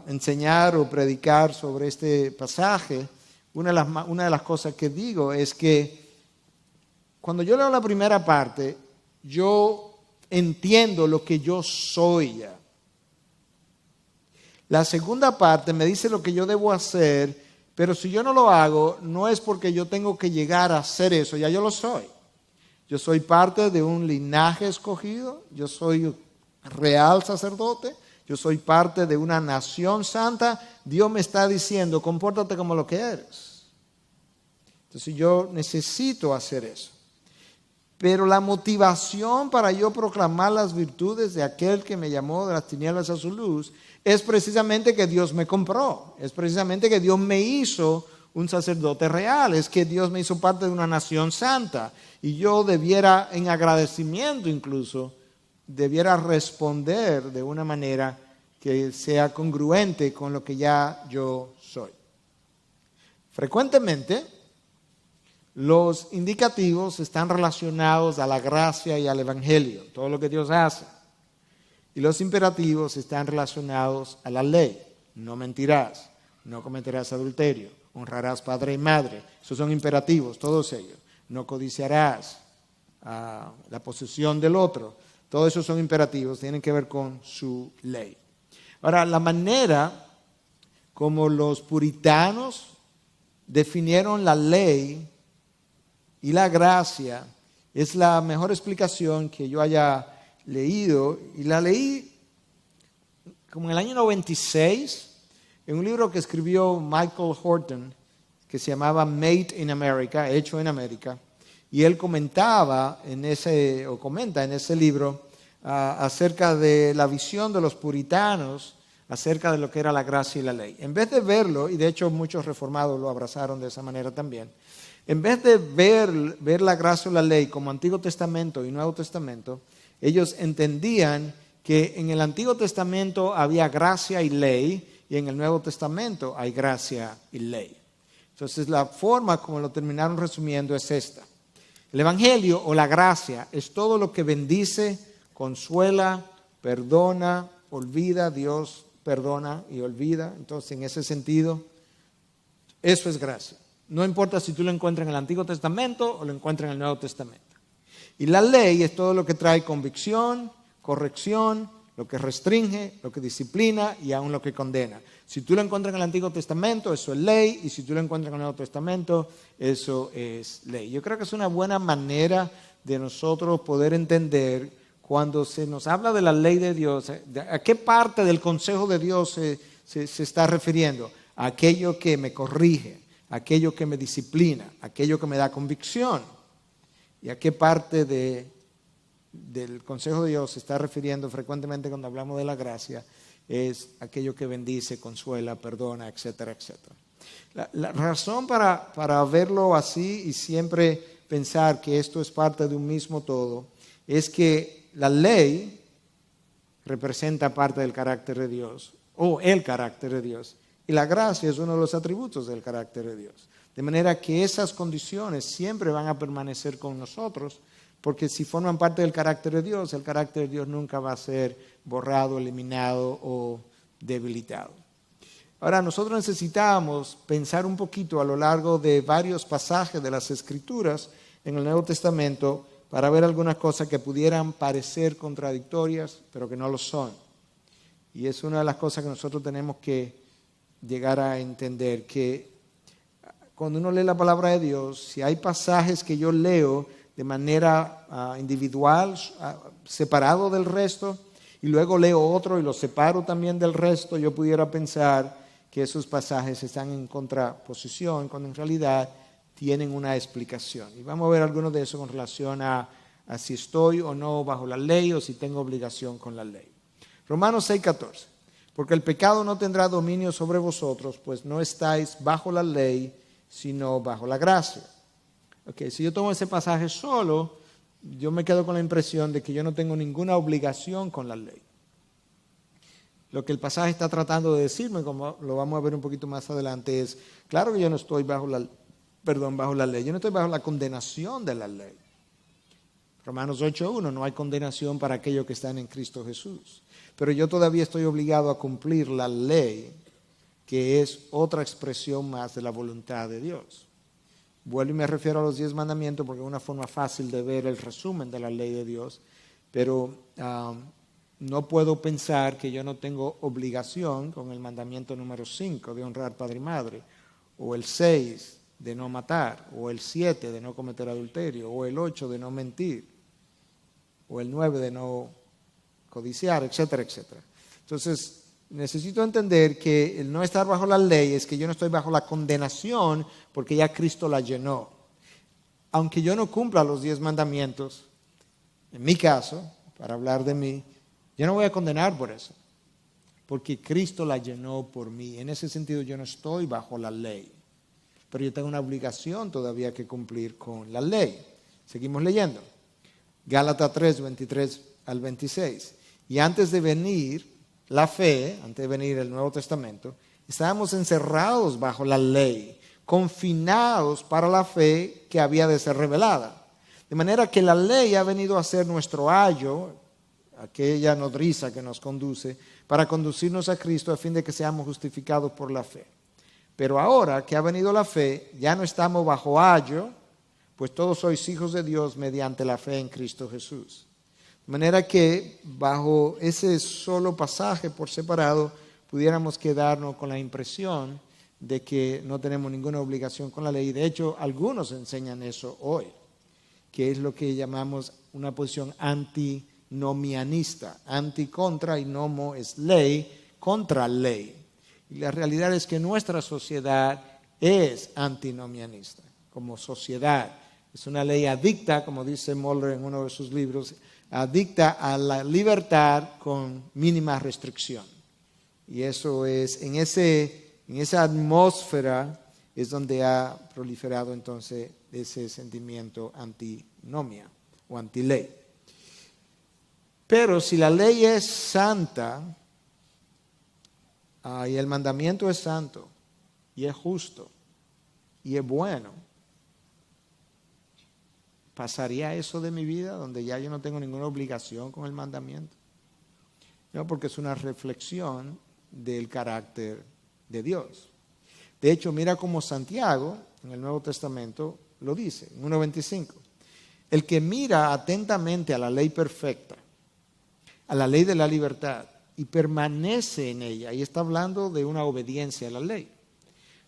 enseñar o predicar sobre este pasaje. Una de las cosas que digo es que cuando yo leo la primera parte, yo entiendo lo que yo soy ya. La segunda parte me dice lo que yo debo hacer, pero si yo no lo hago, no es porque yo tengo que llegar a hacer eso, ya yo lo soy. Yo soy parte de un linaje escogido, yo soy real sacerdote, yo soy parte de una nación santa. Dios me está diciendo, compórtate como lo que eres. Entonces yo necesito hacer eso. Pero la motivación para yo proclamar las virtudes de aquel que me llamó de las tinieblas a su luz es precisamente que Dios me compró, es precisamente que Dios me hizo un sacerdote real, es que Dios me hizo parte de una nación santa, y yo debiera, en agradecimiento incluso, debiera responder de una manera que sea congruente con lo que ya yo soy. Frecuentemente, los indicativos están relacionados a la gracia y al evangelio, todo lo que Dios hace. Y los imperativos están relacionados a la ley. No mentirás, no cometerás adulterio, Honrarás padre y madre. Esos son imperativos, todos ellos. No codiciarás la posesión del otro. Todos esos son imperativos, tienen que ver con su ley. Ahora, la manera como los puritanos definieron la ley y la gracia es la mejor explicación que yo haya leído, y la leí como en el año 96 en un libro que escribió Michael Horton que se llamaba Made in America, Hecho en América, y él comenta en ese libro acerca de la visión de los puritanos acerca de lo que era la gracia y la ley. En vez de verlo, y de hecho muchos reformados lo abrazaron de esa manera también, en vez de ver la gracia y la ley como Antiguo Testamento y Nuevo Testamento, ellos entendían que en el Antiguo Testamento había gracia y ley, y en el Nuevo Testamento hay gracia y ley. Entonces la forma como lo terminaron resumiendo es esta. El Evangelio o la gracia es todo lo que bendice, consuela, perdona, olvida. Dios perdona y olvida. Entonces, en ese sentido, eso es gracia. No importa si tú lo encuentras en el Antiguo Testamento o lo encuentras en el Nuevo Testamento. Y la ley es todo lo que trae convicción, corrección, lo que restringe, lo que disciplina y aún lo que condena. Si tú lo encuentras en el Antiguo Testamento, eso es ley, y si tú lo encuentras en el Nuevo Testamento, eso es ley. Yo creo que es una buena manera de nosotros poder entender cuando se nos habla de la ley de Dios, ¿a qué parte del consejo de Dios se está refiriendo? A aquello que me corrige, a aquello que me disciplina, a aquello que me da convicción. ¿Y a qué parte del consejo de Dios se está refiriendo frecuentemente cuando hablamos de la gracia? Es aquello que bendice, consuela, perdona, etcétera, etcétera. La razón para verlo así y siempre pensar que esto es parte de un mismo todo es que la ley representa parte del carácter de Dios, o el carácter de Dios, y la gracia es uno de los atributos del carácter de Dios. De manera que esas condiciones siempre van a permanecer con nosotros, porque si forman parte del carácter de Dios, el carácter de Dios nunca va a ser borrado, eliminado o debilitado. Ahora, nosotros necesitamos pensar un poquito a lo largo de varios pasajes de las Escrituras en el Nuevo Testamento para ver algunas cosas que pudieran parecer contradictorias, pero que no lo son. Y es una de las cosas que nosotros tenemos que llegar a entender, que cuando uno lee la palabra de Dios, si hay pasajes que yo leo de manera individual, separado del resto, y luego leo otro y lo separo también del resto, yo pudiera pensar que esos pasajes están en contraposición, cuando en realidad tienen una explicación. Y vamos a ver algunos de eso con relación a si estoy o no bajo la ley o si tengo obligación con la ley. Romanos 6:14. Porque el pecado no tendrá dominio sobre vosotros, pues no estáis bajo la ley, sino bajo la gracia. Okay, si yo tomo ese pasaje solo, yo me quedo con la impresión de que yo no tengo ninguna obligación con la ley. Lo que el pasaje está tratando de decirme, como lo vamos a ver un poquito más adelante, es, claro que yo no estoy bajo la ley, yo no estoy bajo la condenación de la ley. Romanos 8:1, no hay condenación para aquellos que están en Cristo Jesús. Pero yo todavía estoy obligado a cumplir la ley, que es otra expresión más de la voluntad de Dios. Vuelvo y me refiero a los 10 mandamientos porque es una forma fácil de ver el resumen de la ley de Dios, pero no puedo pensar que yo no tengo obligación con el mandamiento número 5 de honrar padre y madre, o el 6 de no matar, o el 7 de no cometer adulterio, o el 8 de no mentir, o el 9 de no codiciar, etcétera, etcétera. Entonces, necesito entender que el no estar bajo la ley es que yo no estoy bajo la condenación porque ya Cristo la llenó. Aunque yo no cumpla los 10 mandamientos, en mi caso, para hablar de mí, yo no voy a condenar por eso, porque Cristo la llenó por mí. En ese sentido yo no estoy bajo la ley, pero yo tengo una obligación todavía que cumplir con la ley. Seguimos leyendo. Gálatas 3, 23 al 26. Y antes de venir la fe, antes de venir el Nuevo Testamento, estábamos encerrados bajo la ley, confinados para la fe que había de ser revelada. De manera que la ley ha venido a ser nuestro ayo, aquella nodriza que nos conduce, para conducirnos a Cristo a fin de que seamos justificados por la fe. Pero ahora que ha venido la fe, ya no estamos bajo ayo, pues todos sois hijos de Dios mediante la fe en Cristo Jesús. De manera que bajo ese solo pasaje por separado, pudiéramos quedarnos con la impresión de que no tenemos ninguna obligación con la ley. De hecho, algunos enseñan eso hoy, que es lo que llamamos una posición antinomianista. Anti contra y nomo es ley, contra ley. Y la realidad es que nuestra sociedad es antinomianista, como sociedad. Es una ley adicta, como dice Moller en uno de sus libros, adicta a la libertad con mínima restricción. Y eso es, en esa atmósfera es donde ha proliferado entonces ese sentimiento antinomia o antiley. Pero si la ley es santa, y el mandamiento es santo, y es justo, y es bueno, ¿pasaría eso de mi vida donde ya yo no tengo ninguna obligación con el mandamiento? No, porque es una reflexión del carácter de Dios. De hecho, mira cómo Santiago, en el Nuevo Testamento, lo dice, en 1.25. El que mira atentamente a la ley perfecta, a la ley de la libertad, y permanece en ella, y está hablando de una obediencia a la ley,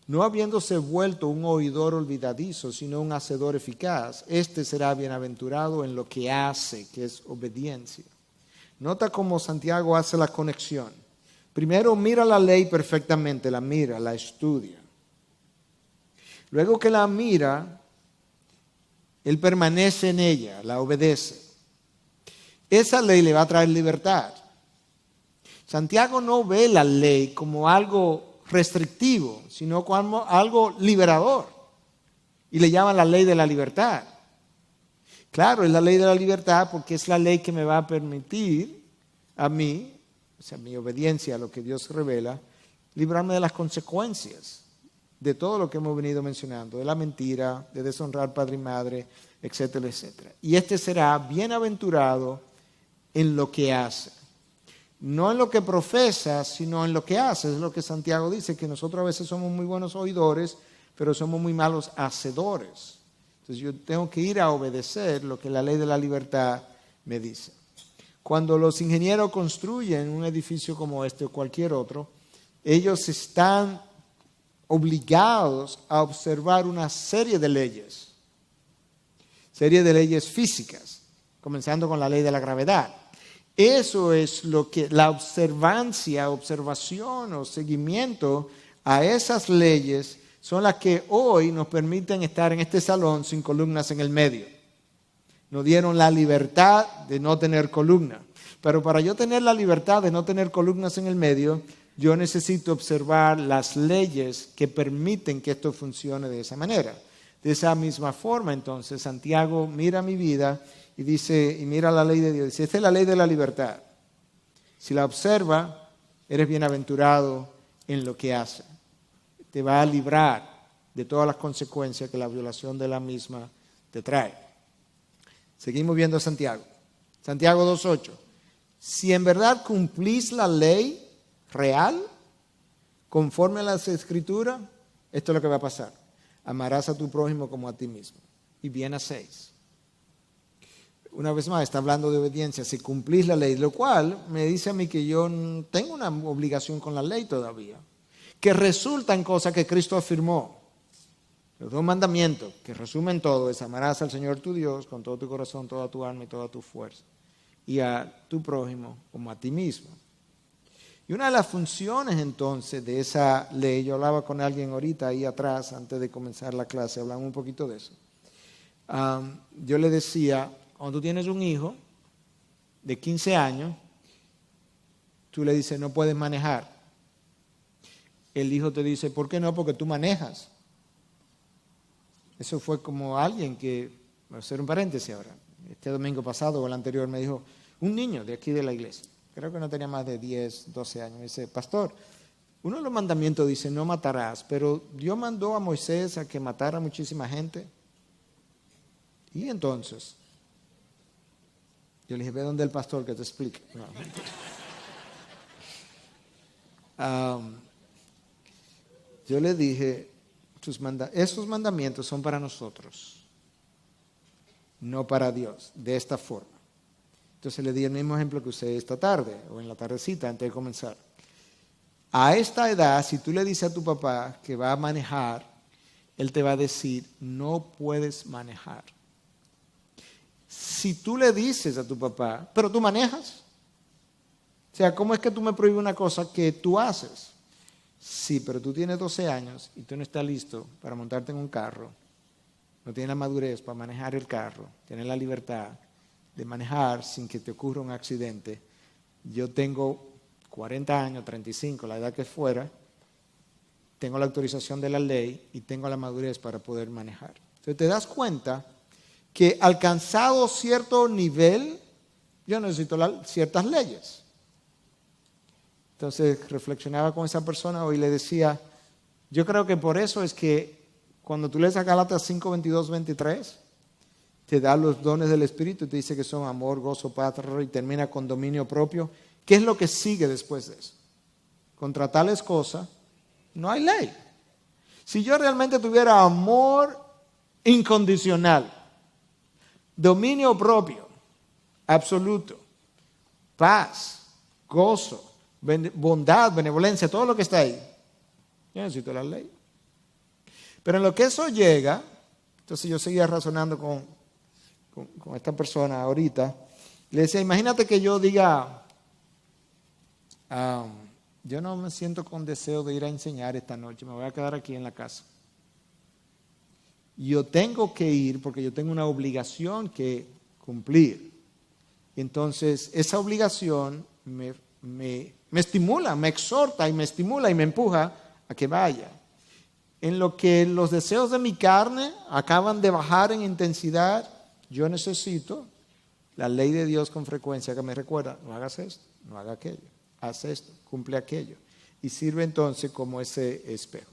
no habiéndose vuelto un oidor olvidadizo, sino un hacedor eficaz, este será bienaventurado en lo que hace, que es obediencia. Nota cómo Santiago hace la conexión. Primero mira la ley perfectamente, la mira, la estudia. Luego que la mira, él permanece en ella, la obedece. Esa ley le va a traer libertad. Santiago no ve la ley como algo restrictivo, sino como algo liberador. Y le llama la ley de la libertad. Claro, es la ley de la libertad porque es la ley que me va a permitir a mí, o sea, mi obediencia a lo que Dios revela, librarme de las consecuencias de todo lo que hemos venido mencionando, de la mentira, de deshonrar padre y madre, etcétera, etcétera. Y este será bienaventurado en lo que hace. No en lo que profesa, sino en lo que hace. Es lo que Santiago dice, que nosotros a veces somos muy buenos oidores, pero somos muy malos hacedores. Entonces yo tengo que ir a obedecer lo que la ley de la libertad me dice. Cuando los ingenieros construyen un edificio como este o cualquier otro, ellos están obligados a observar una serie de leyes físicas, comenzando con la ley de la gravedad. Eso es lo que la observación o seguimiento a esas leyes son las que hoy nos permiten estar en este salón sin columnas en el medio. Nos dieron la libertad de no tener columna. Pero para yo tener la libertad de no tener columnas en el medio, yo necesito observar las leyes que permiten que esto funcione de esa manera. De esa misma forma, entonces, Santiago mira mi vida y dice, y mira la ley de Dios. Dice, esta es la ley de la libertad. Si la observa, eres bienaventurado en lo que hace. Te va a librar de todas las consecuencias que la violación de la misma te trae. Seguimos viendo a Santiago. Santiago 2.8. Si en verdad cumplís la ley real, conforme a las Escrituras, esto es lo que va a pasar. Amarás a tu prójimo como a ti mismo. Y bien hacéis. Una vez más, está hablando de obediencia. Si cumplís la ley, lo cual me dice a mí que yo tengo una obligación con la ley todavía, que resulta en cosas que Cristo afirmó. Los 2 mandamientos, que resumen todo, es amarás al Señor tu Dios con todo tu corazón, toda tu alma y toda tu fuerza, y a tu prójimo como a ti mismo. Y una de las funciones entonces de esa ley, yo hablaba con alguien ahorita ahí atrás, antes de comenzar la clase, hablamos un poquito de eso. Yo le decía, cuando tú tienes un hijo de 15 años, tú le dices, no puedes manejar. El hijo te dice, ¿por qué no? Porque tú manejas. Eso fue como alguien que, voy a hacer un paréntesis ahora, este domingo pasado o el anterior me dijo, un niño de aquí de la iglesia, creo que no tenía más de 10, 12 años, me dice, pastor, uno de los mandamientos dice, no matarás, pero Dios mandó a Moisés a que matara a muchísima gente. Y entonces, yo le dije, ve donde el pastor que te explique. No. yo le dije, esos mandamientos son para nosotros, no para Dios, de esta forma. Entonces le di el mismo ejemplo que usé esta tarde o en la tardecita antes de comenzar. A esta edad, si tú le dices a tu papá que va a manejar, él te va a decir, no puedes manejar. Si tú le dices a tu papá, pero tú manejas. O sea, ¿cómo es que tú me prohíbes una cosa que tú haces? Sí, pero tú tienes 12 años y tú no estás listo para montarte en un carro. No tienes la madurez para manejar el carro. Tienes la libertad de manejar sin que te ocurra un accidente. Yo tengo 40 años, 35, la edad que fuera. Tengo la autorización de la ley y tengo la madurez para poder manejar. Entonces te das cuenta que alcanzado cierto nivel, yo necesito ciertas leyes. Entonces reflexionaba con esa persona hoy y le decía, yo creo que por eso es que cuando tú lees a Gálatas 5, 22, 23, te da los dones del Espíritu y te dice que son amor, gozo, paz, y termina con dominio propio. ¿Qué es lo que sigue después de eso? Contra tales cosas no hay ley. Si yo realmente tuviera amor incondicional, dominio propio, absoluto, paz, gozo, bondad, benevolencia, todo lo que está ahí, yo necesito la ley. Pero en lo que eso llega, entonces yo seguía razonando con esta persona ahorita, le decía, imagínate que yo diga, yo no me siento con deseo de ir a enseñar esta noche, me voy a quedar aquí en la casa. Yo tengo que ir porque yo tengo una obligación que cumplir. Y entonces esa obligación me estimula, me exhorta y me estimula y me empuja a que vaya. En lo que los deseos de mi carne acaban de bajar en intensidad, yo necesito la ley de Dios con frecuencia que me recuerda, no hagas esto, no hagas aquello, haz esto, cumple aquello. Y sirve entonces como ese espejo.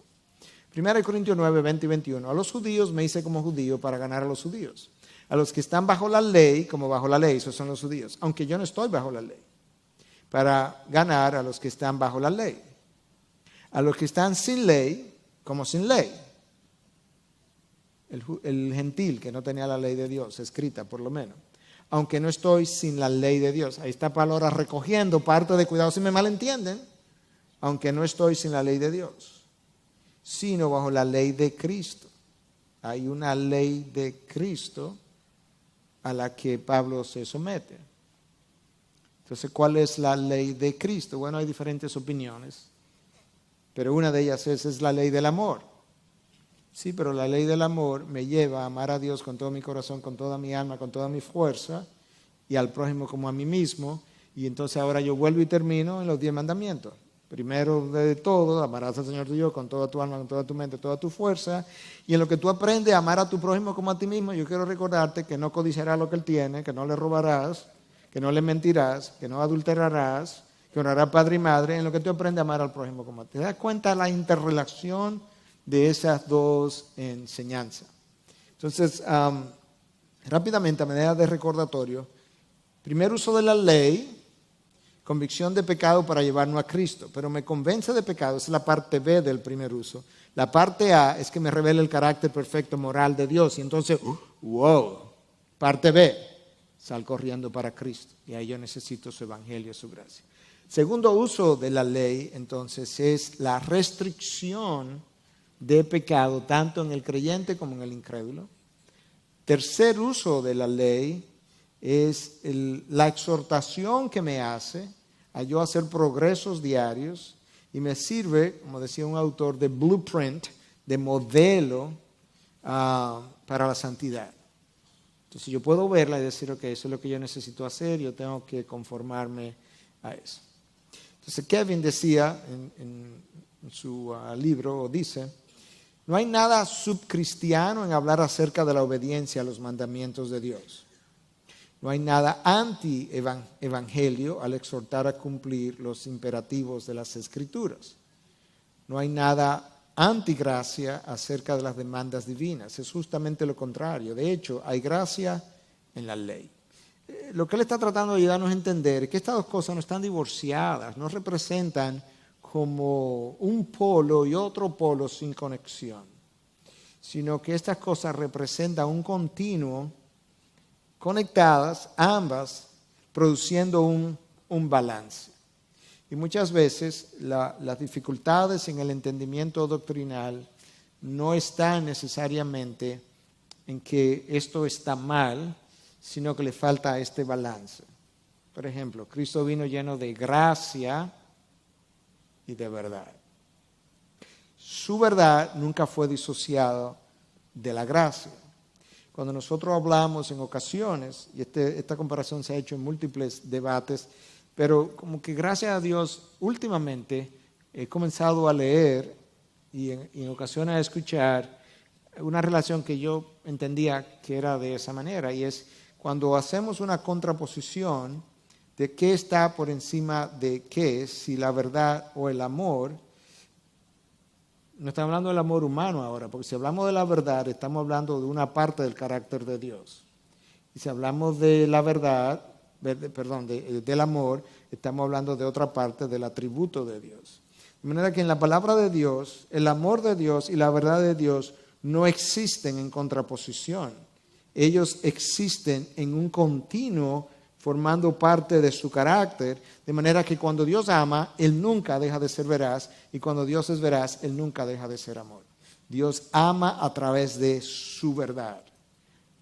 1 Corintios 9, 20 y 21. A los judíos me hice como judío para ganar a los judíos. A los que están bajo la ley, como bajo la ley, esos son los judíos. Aunque yo no estoy bajo la ley. Para ganar a los que están bajo la ley. A los que están sin ley, como sin ley. El gentil que no tenía la ley de Dios, escrita por lo menos. Aunque no estoy sin la ley de Dios. Ahí está Palora recogiendo parte de cuidado si me malentienden. Aunque no estoy sin la ley de Dios. Sino bajo la ley de Cristo. Hay una ley de Cristo a la que Pablo se somete. Entonces, ¿cuál es la ley de Cristo? Bueno, hay diferentes opiniones, pero una de ellas es la ley del amor. Sí, pero la ley del amor me lleva a amar a Dios con todo mi corazón, con toda mi alma, con toda mi fuerza, y al prójimo como a mí mismo, y entonces ahora yo vuelvo y termino en los 10 mandamientos. Primero de todo, amarás al Señor tu Dios con toda tu alma, con toda tu mente, toda tu fuerza. Y en lo que tú aprendes a amar a tu prójimo como a ti mismo, yo quiero recordarte que no codiciarás lo que él tiene, que no le robarás, que no le mentirás, que no adulterarás, que honrarás padre y madre. En lo que tú aprendes a amar al prójimo como a ti. ¿Te das cuenta de la interrelación de esas dos enseñanzas? Entonces, rápidamente, a manera de recordatorio, primer uso de la ley, convicción de pecado para llevarnos a Cristo, pero me convence de pecado, es la parte B del primer uso. La parte A es que me revela el carácter perfecto moral de Dios, y entonces, wow, parte B, sal corriendo para Cristo, y ahí yo necesito su evangelio, su gracia. Segundo uso de la ley, entonces, es la restricción de pecado, tanto en el creyente como en el incrédulo. Tercer uso de la ley es la exhortación que me hace a yo hacer progresos diarios y me sirve, como decía un autor, de blueprint, de modelo para la santidad. Entonces yo puedo verla y decir, ok, eso es lo que yo necesito hacer, yo tengo que conformarme a eso. Entonces Kevin decía en su libro, dice, no hay nada subcristiano en hablar acerca de la obediencia a los mandamientos de Dios. No hay nada anti-evangelio al exhortar a cumplir los imperativos de las Escrituras. No hay nada antigracia acerca de las demandas divinas. Es justamente lo contrario. De hecho, hay gracia en la ley. Lo que él está tratando de ayudarnos a entender es que estas dos cosas no están divorciadas, no representan como un polo y otro polo sin conexión, sino que estas cosas representan un continuo, conectadas, ambas, produciendo un balance. Y muchas veces las dificultades en el entendimiento doctrinal no están necesariamente en que esto está mal, sino que le falta este balance. Por ejemplo, Cristo vino lleno de gracia y de verdad. Su verdad nunca fue disociada de la gracia. Cuando nosotros hablamos en ocasiones, y esta comparación se ha hecho en múltiples debates, pero como que gracias a Dios últimamente he comenzado a leer y en ocasiones a escuchar una relación que yo entendía que era de esa manera, y es cuando hacemos una contraposición de qué está por encima de qué, si la verdad o el amor. No estamos hablando del amor humano ahora, porque si hablamos de la verdad, estamos hablando de una parte del carácter de Dios. Y si hablamos de la verdad, del amor, estamos hablando de otra parte del atributo de Dios. De manera que en la palabra de Dios, el amor de Dios y la verdad de Dios no existen en contraposición. Ellos existen en un continuo, formando parte de su carácter, de manera que cuando Dios ama, Él nunca deja de ser veraz, y cuando Dios es veraz, Él nunca deja de ser amor. Dios ama a través de su verdad,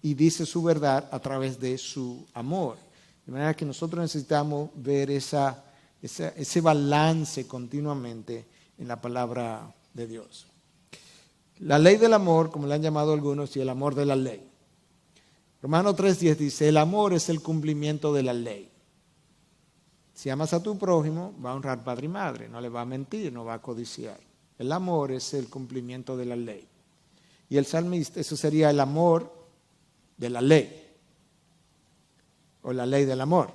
y dice su verdad a través de su amor. De manera que nosotros necesitamos ver ese balance continuamente en la palabra de Dios. La ley del amor, como le han llamado algunos, y el amor de la ley. Romanos 3:10 dice, el amor es el cumplimiento de la ley. Si amas a tu prójimo, va a honrar padre y madre, no le va a mentir, no va a codiciar. El amor es el cumplimiento de la ley. Y el salmista, eso sería el amor de la ley, o la ley del amor.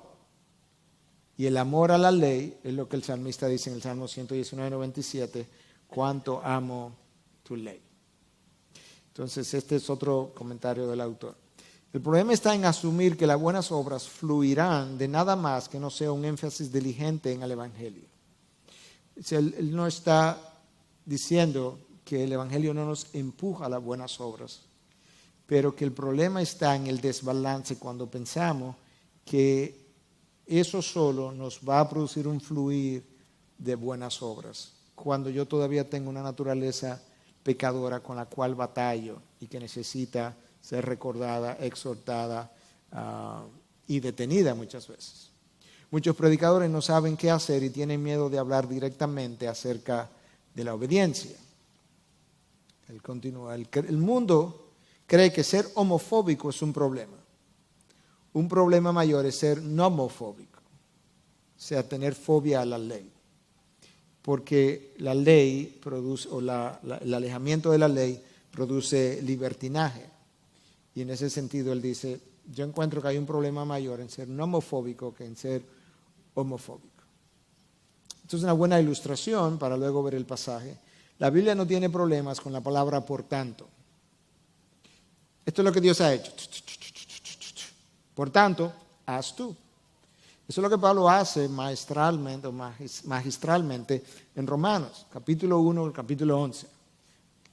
Y el amor a la ley es lo que el salmista dice en el Salmo 119:97, cuánto amo tu ley. Entonces este es otro comentario del autor. El problema está en asumir que las buenas obras fluirán de nada más que no sea un énfasis diligente en el Evangelio. Él no está diciendo que el Evangelio no nos empuja a las buenas obras, pero que el problema está en el desbalance cuando pensamos que eso solo nos va a producir un fluir de buenas obras, cuando yo todavía tengo una naturaleza pecadora con la cual batallo y que necesita ser recordada, exhortada y detenida muchas veces. Muchos predicadores no saben qué hacer y tienen miedo de hablar directamente acerca de la obediencia. Él continúa, el mundo cree que ser homofóbico es un problema. Un problema mayor es ser no homofóbico, o sea, tener fobia a la ley. Porque la ley produce, o el alejamiento de la ley produce libertinaje. Y en ese sentido él dice, yo encuentro que hay un problema mayor en ser no homofóbico que en ser homofóbico. Esto es una buena ilustración para luego ver el pasaje. La Biblia no tiene problemas con la palabra por tanto. Esto es lo que Dios ha hecho. Por tanto, haz tú. Eso es lo que Pablo hace magistralmente en Romanos, capítulo 1, capítulo 11.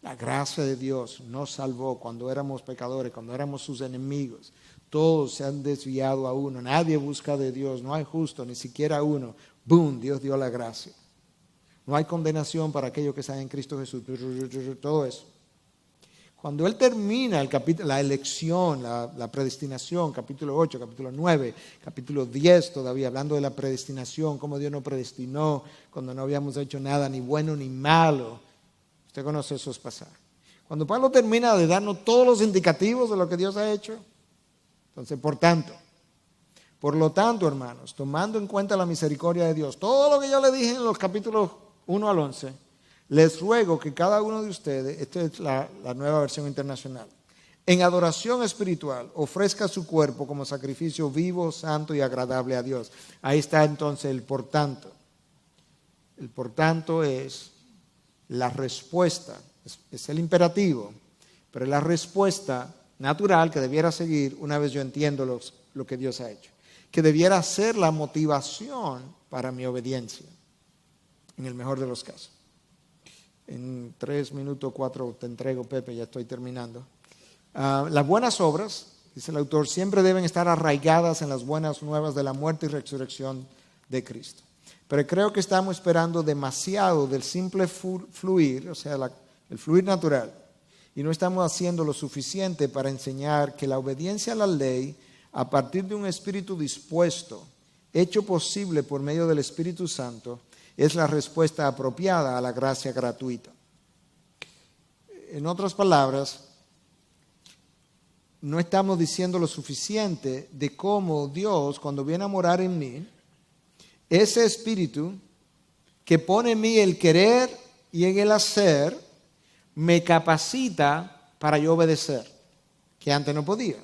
La gracia de Dios nos salvó cuando éramos pecadores, cuando éramos sus enemigos. Todos se han desviado a uno. Nadie busca de Dios. No hay justo, ni siquiera uno. ¡Boom! Dios dio la gracia. No hay condenación para aquellos que están en Cristo Jesús. Todo eso. Cuando él termina la elección, la predestinación, capítulo 8, capítulo 9, capítulo 10 todavía, hablando de la predestinación, cómo Dios nos predestinó cuando no habíamos hecho nada, ni bueno ni malo. Usted conoce esos pasajes. Cuando Pablo termina de darnos todos los indicativos de lo que Dios ha hecho, entonces, por lo tanto, hermanos, tomando en cuenta la misericordia de Dios, todo lo que yo le dije en los capítulos 1 al 11, les ruego que cada uno de ustedes, esta es la nueva versión internacional, en adoración espiritual, ofrezca su cuerpo como sacrificio vivo, santo y agradable a Dios. Ahí está entonces el por tanto. El por tanto es la respuesta, es el imperativo, pero es la respuesta natural que debiera seguir una vez yo entiendo lo que Dios ha hecho, que debiera ser la motivación para mi obediencia. en el mejor de los casos. En 3 minutos, 4 te entrego, Pepe, ya estoy terminando. Las buenas obras, dice el autor, siempre deben estar arraigadas en las buenas nuevas de la muerte y resurrección de Cristo. Pero creo que estamos esperando demasiado del simple fluir, o sea, el fluir natural, y no estamos haciendo lo suficiente para enseñar que la obediencia a la ley, a partir de un espíritu dispuesto, hecho posible por medio del Espíritu Santo, es la respuesta apropiada a la gracia gratuita. En otras palabras, no estamos diciendo lo suficiente de cómo Dios, cuando viene a morar en mí, ese espíritu que pone en mí el querer y en el hacer, me capacita para yo obedecer, que antes no podía.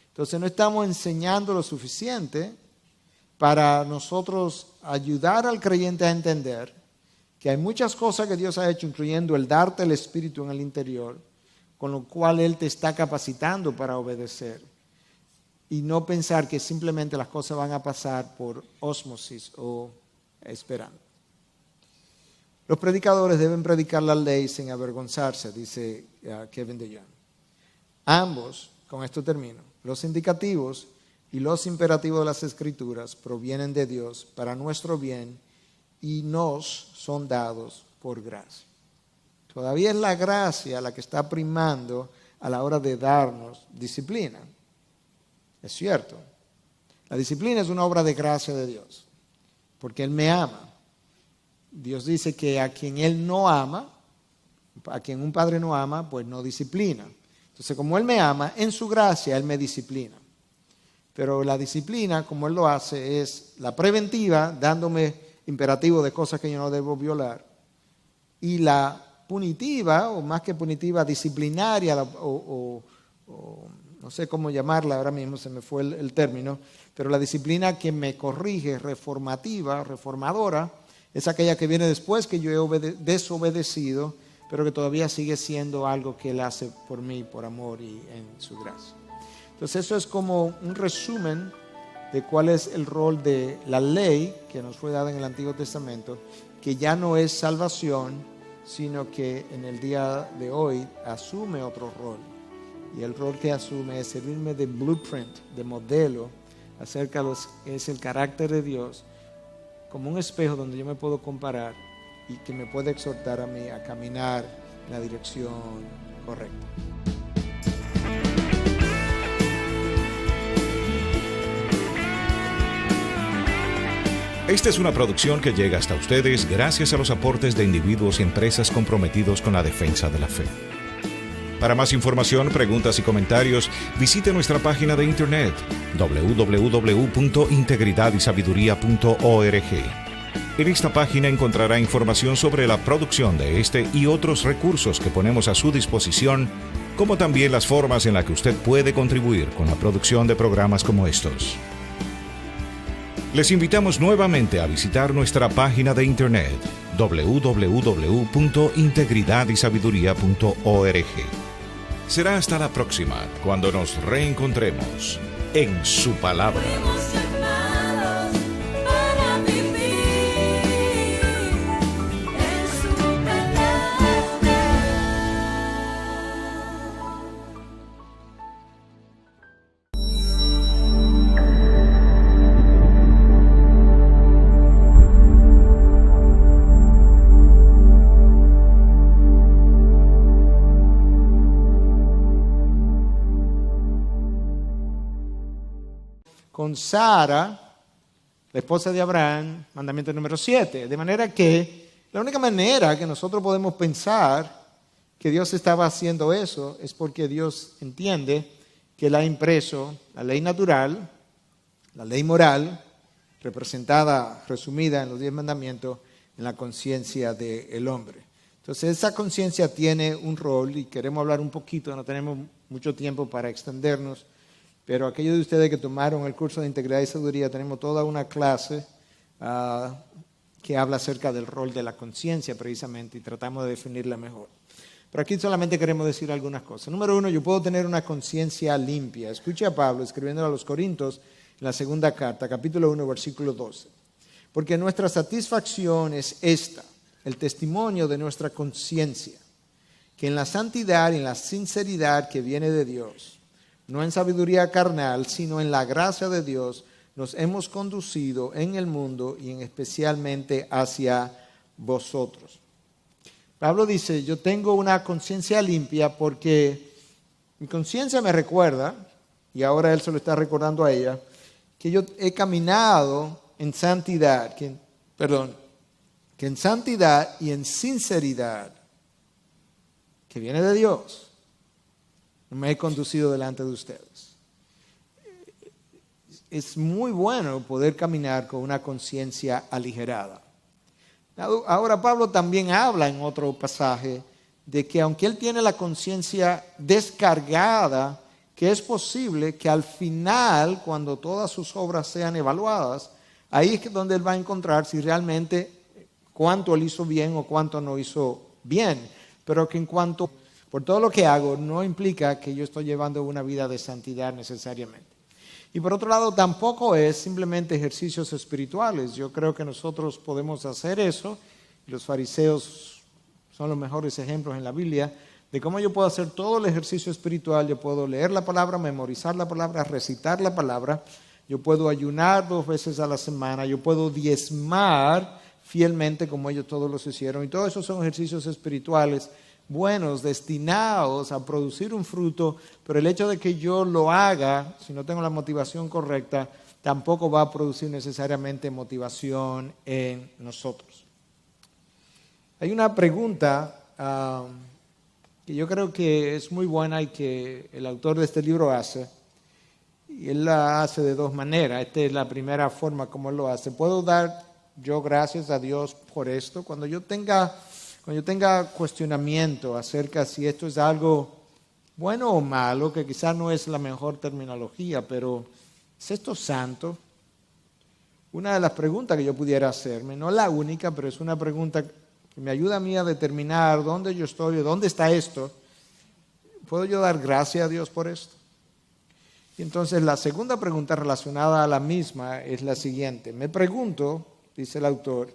Entonces no estamos enseñando lo suficiente para nosotros ayudar al creyente a entender que hay muchas cosas que Dios ha hecho, incluyendo el darte el Espíritu en el interior, con lo cual Él te está capacitando para obedecer. Y no pensar que simplemente las cosas van a pasar por ósmosis o esperando. Los predicadores deben predicar la ley sin avergonzarse, dice Kevin DeYoung. Ambos, con esto termino, los indicativos y los imperativos de las Escrituras provienen de Dios para nuestro bien y nos son dados por gracia. Todavía es la gracia la que está primando a la hora de darnos disciplina. Es cierto. La disciplina es una obra de gracia de Dios, porque Él me ama. Dios dice que a quien Él no ama, a quien un padre no ama, pues no disciplina. Entonces, como Él me ama, en su gracia Él me disciplina. Pero la disciplina, como Él lo hace, es la preventiva, dándome imperativo de cosas que yo no debo violar. Y la punitiva, o más que punitiva, disciplinaria, o no sé cómo llamarla, ahora mismo se me fue el término, pero la disciplina que me corrige, reformativa, reformadora, es aquella que viene después que yo he desobedecido, pero que todavía sigue siendo algo que Él hace por mí, por amor y en su gracia. Entonces eso es como un resumen de cuál es el rol de la ley que nos fue dada en el Antiguo Testamento, que ya no es salvación, sino que en el día de hoy asume otro rol. Y el rol que asume es servirme de blueprint, de modelo, acerca de lo que es el carácter de Dios, como un espejo donde yo me puedo comparar y que me puede exhortar a mí a caminar en la dirección correcta. Esta es una producción que llega hasta ustedes gracias a los aportes de individuos y empresas comprometidos con la defensa de la fe. Para más información, preguntas y comentarios, visite nuestra página de internet www.integridadysabiduría.org. En esta página encontrará información sobre la producción de este y otros recursos que ponemos a su disposición, como también las formas en las que usted puede contribuir con la producción de programas como estos. Les invitamos nuevamente a visitar nuestra página de internet www.integridadysabiduría.org. Será hasta la próxima, cuando nos reencontremos en su palabra. Con Sara, la esposa de Abraham, mandamiento número 7. De manera que la única manera que nosotros podemos pensar que Dios estaba haciendo eso es porque Dios entiende que Él ha impreso la ley natural, la ley moral, representada, resumida en los 10 mandamientos, en la conciencia del hombre. Entonces esa conciencia tiene un rol y queremos hablar un poquito, no tenemos mucho tiempo para extendernos, pero aquellos de ustedes que tomaron el curso de Integridad y Sabiduría, tenemos toda una clase que habla acerca del rol de la conciencia precisamente y tratamos de definirla mejor. Pero aquí solamente queremos decir algunas cosas. Número 1, yo puedo tener una conciencia limpia. Escuche a Pablo escribiendo a los Corintios en la segunda carta, capítulo 1, versículo 12. Porque nuestra satisfacción es esta, el testimonio de nuestra conciencia, que en la santidad y en la sinceridad que viene de Dios, no en sabiduría carnal, sino en la gracia de Dios, nos hemos conducido en el mundo y en especialmente hacia vosotros. Pablo dice, yo tengo una conciencia limpia porque mi conciencia me recuerda, y ahora él se lo está recordando a ella, que yo he caminado en santidad, que en santidad y en sinceridad, que viene de Dios, me he conducido delante de ustedes. Es muy bueno poder caminar con una conciencia aligerada. Ahora Pablo también habla en otro pasaje de que aunque él tiene la conciencia descargada, que es posible que al final, cuando todas sus obras sean evaluadas, ahí es donde él va a encontrar si realmente cuánto él hizo bien o cuánto no hizo bien. Pero que en cuanto, por todo lo que hago, no implica que yo estoy llevando una vida de santidad necesariamente. Y por otro lado, tampoco es simplemente ejercicios espirituales. Yo creo que nosotros podemos hacer eso. Los fariseos son los mejores ejemplos en la Biblia de cómo yo puedo hacer todo el ejercicio espiritual. Yo puedo leer la palabra, memorizar la palabra, recitar la palabra. Yo puedo ayunar 2 veces a la semana. Yo puedo diezmar fielmente como ellos todos los hicieron. Y todos esos son ejercicios espirituales buenos, destinados a producir un fruto, pero el hecho de que yo lo haga, si no tengo la motivación correcta, tampoco va a producir necesariamente motivación en nosotros. Hay una pregunta que yo creo que es muy buena y que el autor de este libro hace, y él la hace de 2 maneras. Esta es la primera forma como él lo hace. ¿Puedo dar yo gracias a Dios por esto? Cuando yo tenga cuestionamiento acerca si esto es algo bueno o malo, que quizás no es la mejor terminología, pero ¿es esto santo? Una de las preguntas que yo pudiera hacerme, no la única, pero es una pregunta que me ayuda a mí a determinar dónde yo estoy o dónde está esto. ¿Puedo yo dar gracias a Dios por esto? Y entonces la segunda pregunta relacionada a la misma es la siguiente. Me pregunto, dice el autor,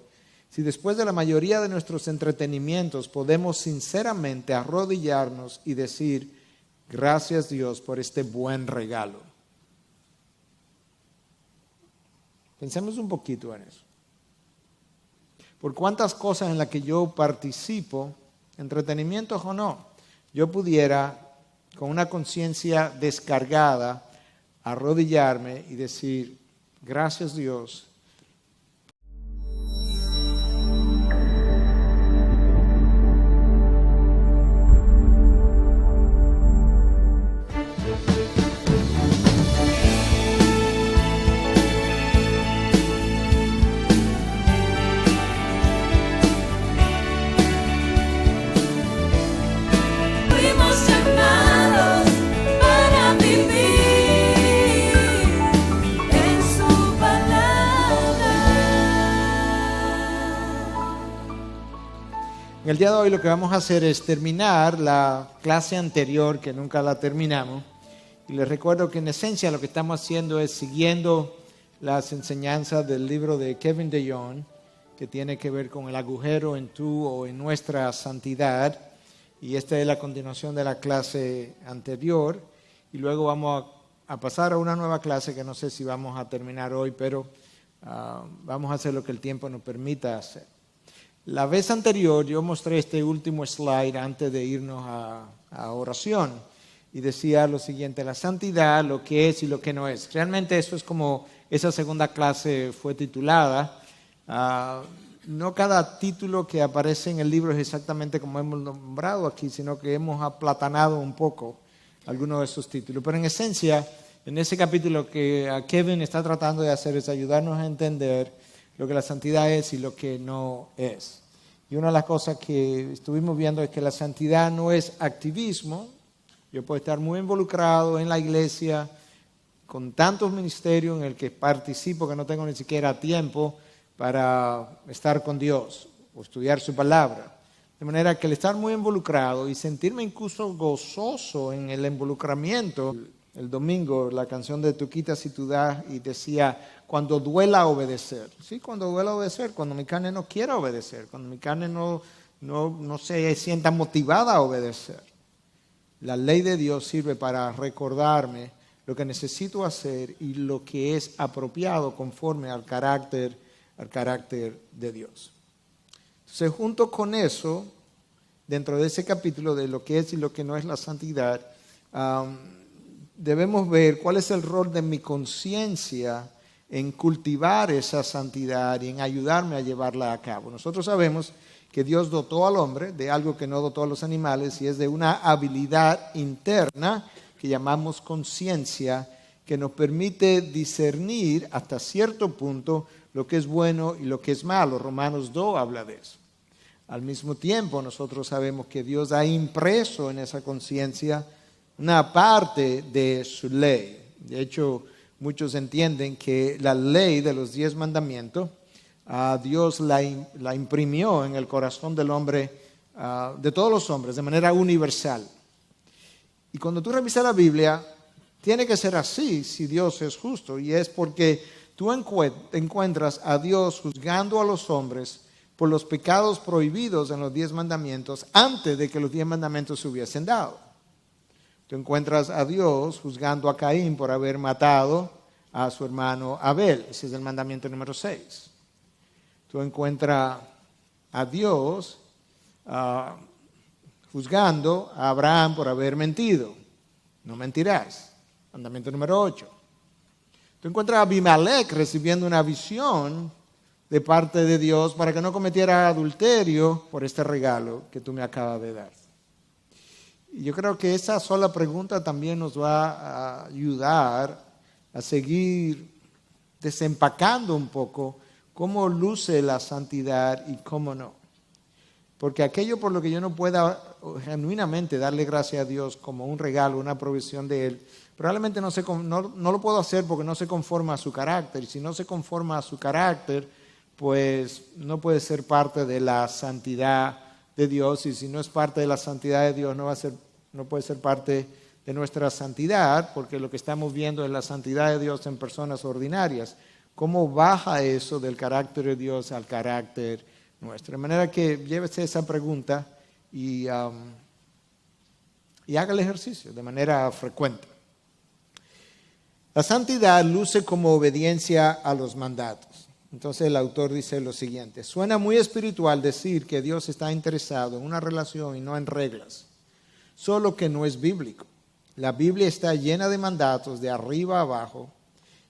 si después de la mayoría de nuestros entretenimientos podemos sinceramente arrodillarnos y decir, gracias Dios por este buen regalo. Pensemos un poquito en eso. Por cuántas cosas en las que yo participo, entretenimientos o no, yo pudiera, con una conciencia descargada, arrodillarme y decir, gracias Dios. En el día de hoy lo que vamos a hacer es terminar la clase anterior, que nunca la terminamos. Y les recuerdo que en esencia lo que estamos haciendo es siguiendo las enseñanzas del libro de Kevin DeYoung, que tiene que ver con el agujero en tu o en nuestra santidad. Y esta es la continuación de la clase anterior. Y luego vamos a pasar a una nueva clase que no sé si vamos a terminar hoy, pero vamos a hacer lo que el tiempo nos permita hacer. La vez anterior yo mostré este último slide antes de irnos a oración y decía lo siguiente, la santidad, lo que es y lo que no es. Realmente eso es como esa segunda clase fue titulada. No cada título que aparece en el libro es exactamente como hemos nombrado aquí, sino que hemos aplatanado un poco algunos de esos títulos. Pero en esencia, en ese capítulo que Kevin está tratando de hacer es ayudarnos a entender lo que la santidad es y lo que no es. Y una de las cosas que estuvimos viendo es que la santidad no es activismo. Yo puedo estar muy involucrado en la iglesia, con tantos ministerios en el que participo que no tengo ni siquiera tiempo para estar con Dios o estudiar su palabra. De manera que el estar muy involucrado y sentirme incluso gozoso en el involucramiento el domingo la canción de Tú quitas y tú das y decía, cuando duela obedecer. Sí, cuando duela obedecer, cuando mi carne no quiera obedecer, cuando mi carne no se sienta motivada a obedecer. La ley de Dios sirve para recordarme lo que necesito hacer y lo que es apropiado conforme al carácter de Dios. Entonces, junto con eso, dentro de ese capítulo de lo que es y lo que no es la santidad, debemos ver cuál es el rol de mi conciencia en cultivar esa santidad y en ayudarme a llevarla a cabo. Nosotros sabemos que Dios dotó al hombre de algo que no dotó a los animales y es de una habilidad interna que llamamos conciencia, que nos permite discernir hasta cierto punto lo que es bueno y lo que es malo. Romanos 2 habla de eso. Al mismo tiempo, nosotros sabemos que Dios ha impreso en esa conciencia una parte de su ley. De hecho, muchos entienden que la ley de los 10 mandamientos, Dios la imprimió en el corazón del hombre, de todos los hombres, de manera universal. Y cuando tú revisas la Biblia, tiene que ser así si Dios es justo. Y es porque tú encuentras a Dios juzgando a los hombres por los pecados prohibidos en los 10 mandamientos antes de que los 10 mandamientos se hubiesen dado. Tú encuentras a Dios juzgando a Caín por haber matado a su hermano Abel. Ese es el mandamiento número 6. Tú encuentras a Dios juzgando a Abraham por haber mentido. No mentirás. Mandamiento número 8. Tú encuentras a Abimelech recibiendo una visión de parte de Dios para que no cometiera adulterio por este regalo que tú me acabas de dar. Y yo creo que esa sola pregunta también nos va a ayudar a seguir desempacando un poco cómo luce la santidad y cómo no. Porque aquello por lo que yo no pueda genuinamente darle gracias a Dios como un regalo, una provisión de Él, probablemente no lo puedo hacer porque no se conforma a su carácter. Y si no se conforma a su carácter, pues no puede ser parte de la santidad de Dios. Y si no es parte de la santidad de Dios, no puede ser parte de nuestra santidad, porque lo que estamos viendo es la santidad de Dios en personas ordinarias. ¿Cómo baja eso del carácter de Dios al carácter nuestro? De manera que llévese esa pregunta y haga el ejercicio de manera frecuente. La santidad luce como obediencia a los mandatos. Entonces el autor dice lo siguiente: suena muy espiritual decir que Dios está interesado en una relación y no en reglas, solo que no es bíblico. La Biblia está llena de mandatos de arriba a abajo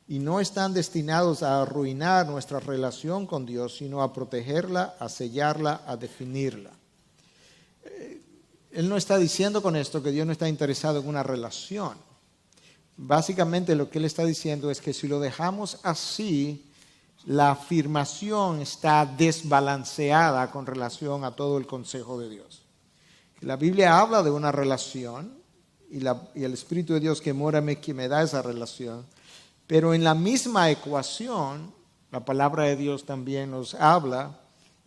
y no están destinados a arruinar nuestra relación con Dios, sino a protegerla, a sellarla, a definirla. Él no está diciendo con esto que Dios no está interesado en una relación. Básicamente lo que él está diciendo es que si lo dejamos así, la afirmación está desbalanceada con relación a todo el consejo de Dios. La Biblia habla de una relación y el Espíritu de Dios que mora en mí, que me da esa relación. Pero en la misma ecuación, la palabra de Dios también nos habla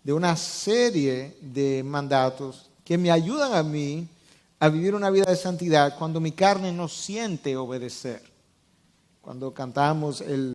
de una serie de mandatos que me ayudan a mí a vivir una vida de santidad cuando mi carne no siente obedecer. Cuando cantamos el